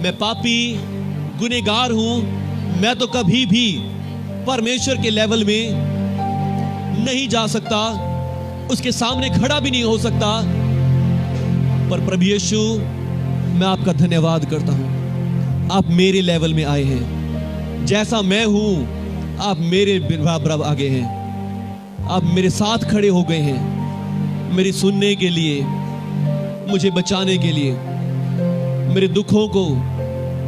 मैं पापी गुनहगार हूं, मैं तो कभी भी परमेश्वर के लेवल में नहीं जा सकता, उसके सामने खड़ा भी नहीं हो सकता। पर प्रभु यीशु मैं आपका धन्यवाद करता हूं, आप मेरे लेवल में आए हैं। जैसा मैं हूं आप मेरे बराबर आगे हैं। आप मेरे साथ खड़े हो गए हैं, मेरी सुनने के लिए, मुझे बचाने के लिए, मेरे दुखों को,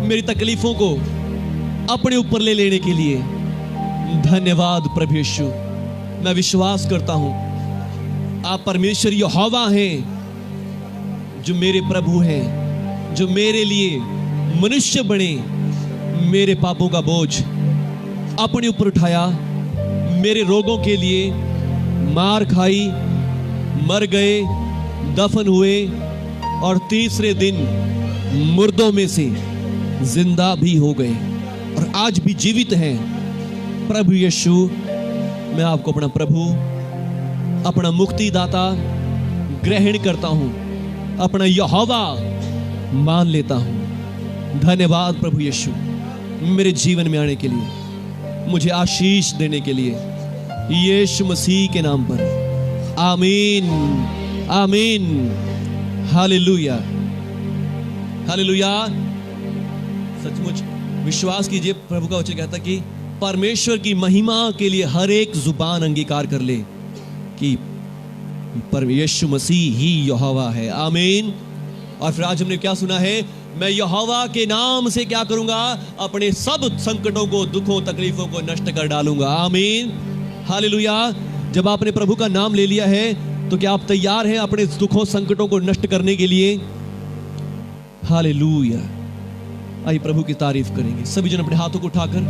मेरी तकलीफों को अपने ऊपर ले लेने के लिए। धन्यवाद प्रभु यीशु। मैं विश्वास करता हूं आप परमेश्वर यहोवा हैं, जो मेरे प्रभु हैं, जो मेरे लिए मनुष्य बने, मेरे पापों का बोझ अपने ऊपर उठाया, मेरे रोगों के लिए मार खाई, मर गए, दफन हुए और तीसरे दिन मुर्दों में से जिंदा भी हो गए और आज भी जीवित हैं। प्रभु यीशु मैं आपको अपना प्रभु, अपना मुक्तिदाता ग्रहण करता हूं, अपना यहोवा मान लेता हूं। धन्यवाद प्रभु यीशु मेरे जीवन में आने के लिए, मुझे आशीष देने के लिए, यीशु मसीह के नाम पर। आमीन, आमीन, हालेलुया, हालेलुया। सचमुच विश्वास कीजिए, प्रभु का वचन कहता कि परमेश्वर की महिमा के लिए हर एक जुबान अंगीकार कर ले कि यीशु मसीह ही यहोवा है। आमीन। और फिर आज हमने क्या सुना है? मैं यहोवा के नाम से क्या करूंगा? अपने सब संकटों को, दुखों, तकलीफों को नष्ट कर डालूंगा। आमीन, हालेलुया। जब आपने प्रभु का नाम ले लिया है तो क्या आप तैयार हैं अपने दुखों, संकटों को नष्ट करने के लिए? हालेलुया। आइए प्रभु की तारीफ करेंगे। सभी जन अपने हाथों को उठाकर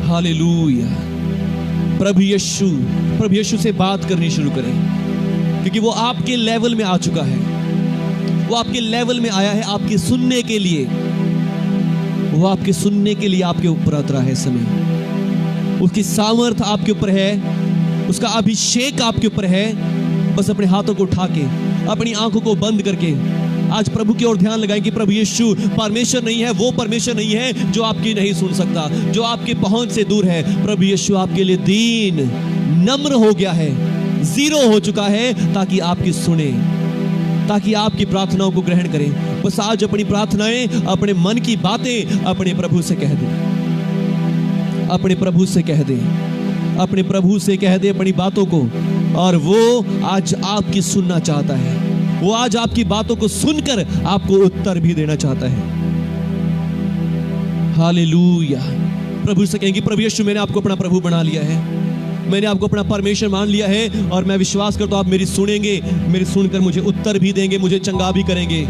हालेलुया। प्रभु यीशु से बात करनी शुरू करें, क्योंकि वो आपके लेवल में आ चुका है। वो आपके लेवल में आया है आपके सुनने के लिए। वो आपके सुनने के लिए आपके ऊपर उतरा है समय। उसकी सामर्थ आपके ऊपर है, उसका अभिषेक आपके ऊपर है। बस अपने हाथों को उठा के, अपनी आंखों को बंद करके आज प्रभु की ओर ध्यान लगाएं कि प्रभु यीशु परमेश्वर नहीं है, वो परमेश्वर नहीं है जो आपकी नहीं सुन सकता, जो आपकी पहुंच से दूर है। प्रभु यीशु आपके लिए दीन नम्र हो गया है, जीरो हो चुका है, ताकि आपकी सुने, ताकि आपकी प्रार्थनाओं को ग्रहण करें। बस आज अपनी प्रार्थनाएं, अपने मन की बातें अपने प्रभु से कह दे, अपने प्रभु से कह दे, अपने प्रभु से कह दे अपनी बातों को। और वो आज आपकी सुनना चाहता है। वो आज आपकी बातों को सुनकर आपको उत्तर भी देना चाहता है। हालेलुया। प्रभु से कहेंगे, प्रभु यीशु मैंने आपको अपना प्रभु बना लिया है, मैंने आपको अपना परमेश्वर मान लिया है, और मैं विश्वास करता हूं आप मेरी सुनेंगे, मेरी सुनकर मुझे उत्तर भी देंगे, मुझे चंगा भी करेंगे।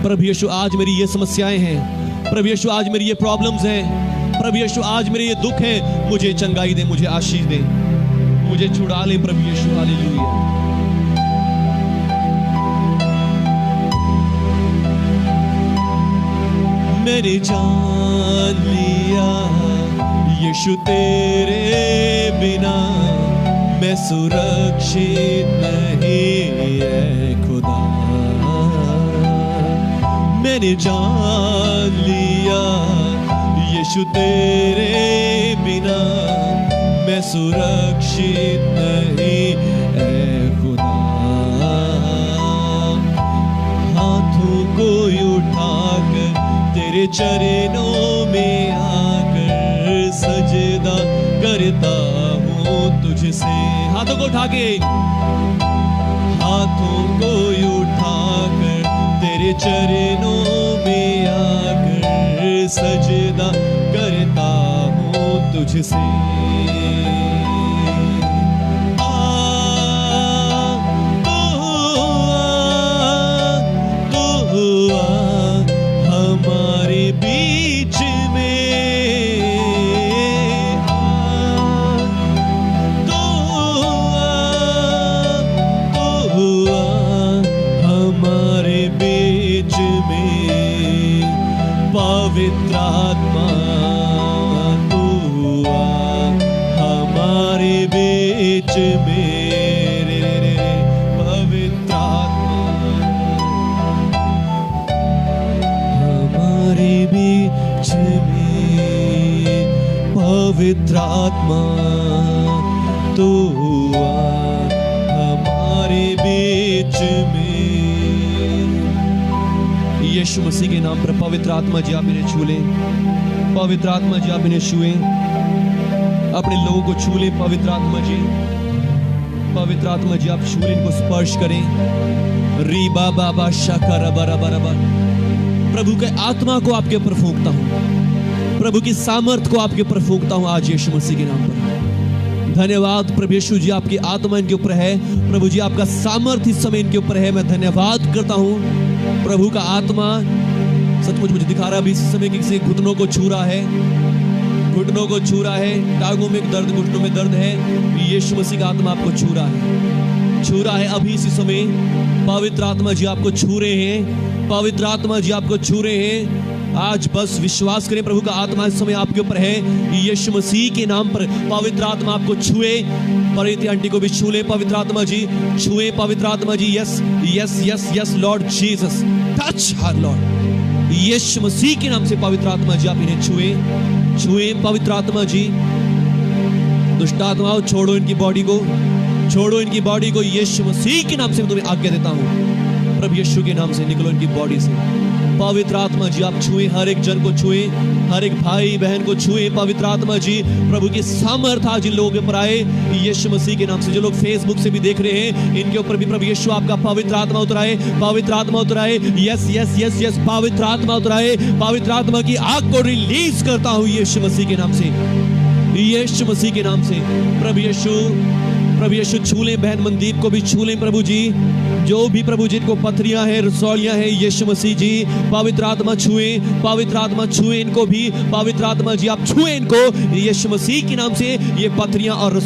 प्रभु यीशु आज मेरी ये समस्याएं हैं, प्रभु यीशु आज मेरी ये प्रॉब्लम्स हैं, प्रभु यीशु आज मेरे ये दुख है, मुझे चंगाई दे, मुझे आशीष दे, मुझे छुड़ा ले प्रभु यीशु। हालेलुया। मैंने जान लिया यीशु तेरे बिना मैं सुरक्षित नहीं है खुदा। मैंने जान लिया यीशु तेरे बिना मैं सुरक्षित नहीं है खुदा। हाथों को उठाकर तेरे चरणों में आकर सजदा करता हूँ तुझसे। हाथों को उठा के, हाथों को उठाकर तेरे चरणों में आकर सजदा करता हूँ तुझसे। पवित्र आत्मा तू आ हमारे बीच में, पवित्र आत्मा हमारे बीच में, पवित्र आत्मा तू आ हमारे बीच में। यीशु मसीह के नाम पर पवित्र आत्मा जी आप इन्हें छू लें, पवित्र आत्मा जी आप इन्हें छुएं, अपने लोगों को छू लें। पवित्र आत्मा जी, पवित्र आत्मा जी आप छू लें, इनको स्पर्श करें। री बाबा बा शकर बराबर। प्रभु के आत्मा को आपके ऊपर फूंकता हूं, प्रभु की सामर्थ को आपके ऊपर फूंकता हूं आज यीशु मसीह के नाम पर। धन्यवाद प्रभु यीशु जी, आपकी आत्मा इनके ऊपर है। प्रभु जी आपका सामर्थ इस समय इनके ऊपर है। मैं धन्यवाद करता हूं। प्रभु का आत्मा सचमुच मुझे दिखा रहा है अभी इस समय किसी घुटनों को छू रहा है, घुटनों को छू रहा है, टांगों में दर्द, घुटनों में दर्द है। यीशु मसीह का आत्मा आपको छू रहा है, छू रहा है अभी इसी समय। पवित्र आत्मा जी आपको छू रहे हैं, पवित्र आत्मा जी आपको छू रहे हैं। आज बस विश्वास करें, प्रभु का आत्मा इस समय आपके ऊपर है। यीशु मसीह के नाम पर पवित्र आत्मा आपको छुए। परिति आंटी को भी छू ले पवित्र आत्मा जी, छुए पवित्र आत्मा जी। Yes yes yes yes lord Jesus, touch her lord. यीशु मसीह के नाम से पवित्र आत्मा जी आप इन्हें छुए, छुए पवित्र आत्मा जी। दुष्ट आत्माओं छोड़ो इनकी बॉडी को, छोड़ो इनकी बॉडी को। यीशु मसीह के नाम से मैं तुम्हें आज्ञा देता हूं, प्रभु यीशु के नाम से निकलो इनकी बॉडी से। पवित्र आत्मा जी आप छुए, हर एक जन को छुए, हर एक भाई बहन को छुए। पवित्र आत्मा जी प्रभु की सामर्थ आज इन लोगों के ऊपर आए यीशु मसीह के नाम से। जो लोग फेसबुक से भी देख रहे हैं, इनके ऊपर भी प्रभु यीशु आपका पवित्र आत्मा उतराए, पवित्र आत्मा उतराए। यस यस यस यस पवित्र आत्मा उतराए। पवित्र आत्मा की आग को रिलीज करता हूं यीशु मसीह के नाम से, यीशु मसीह के नाम से। प्रभु प्रभु यीशु छू लें, बहन मनदीप को भी छू लें प्रभु जी। जो भी प्रभु जी को पथरियां हैं, रसौलियां हैं, यीशु मसीह जी पवित्र आत्मा छुएं, पवित्र आत्मा छुएं इनको भी, पवित्र आत्मा जी आप छुएं इनको यीशु मसीह के नाम से। ये पथरियां और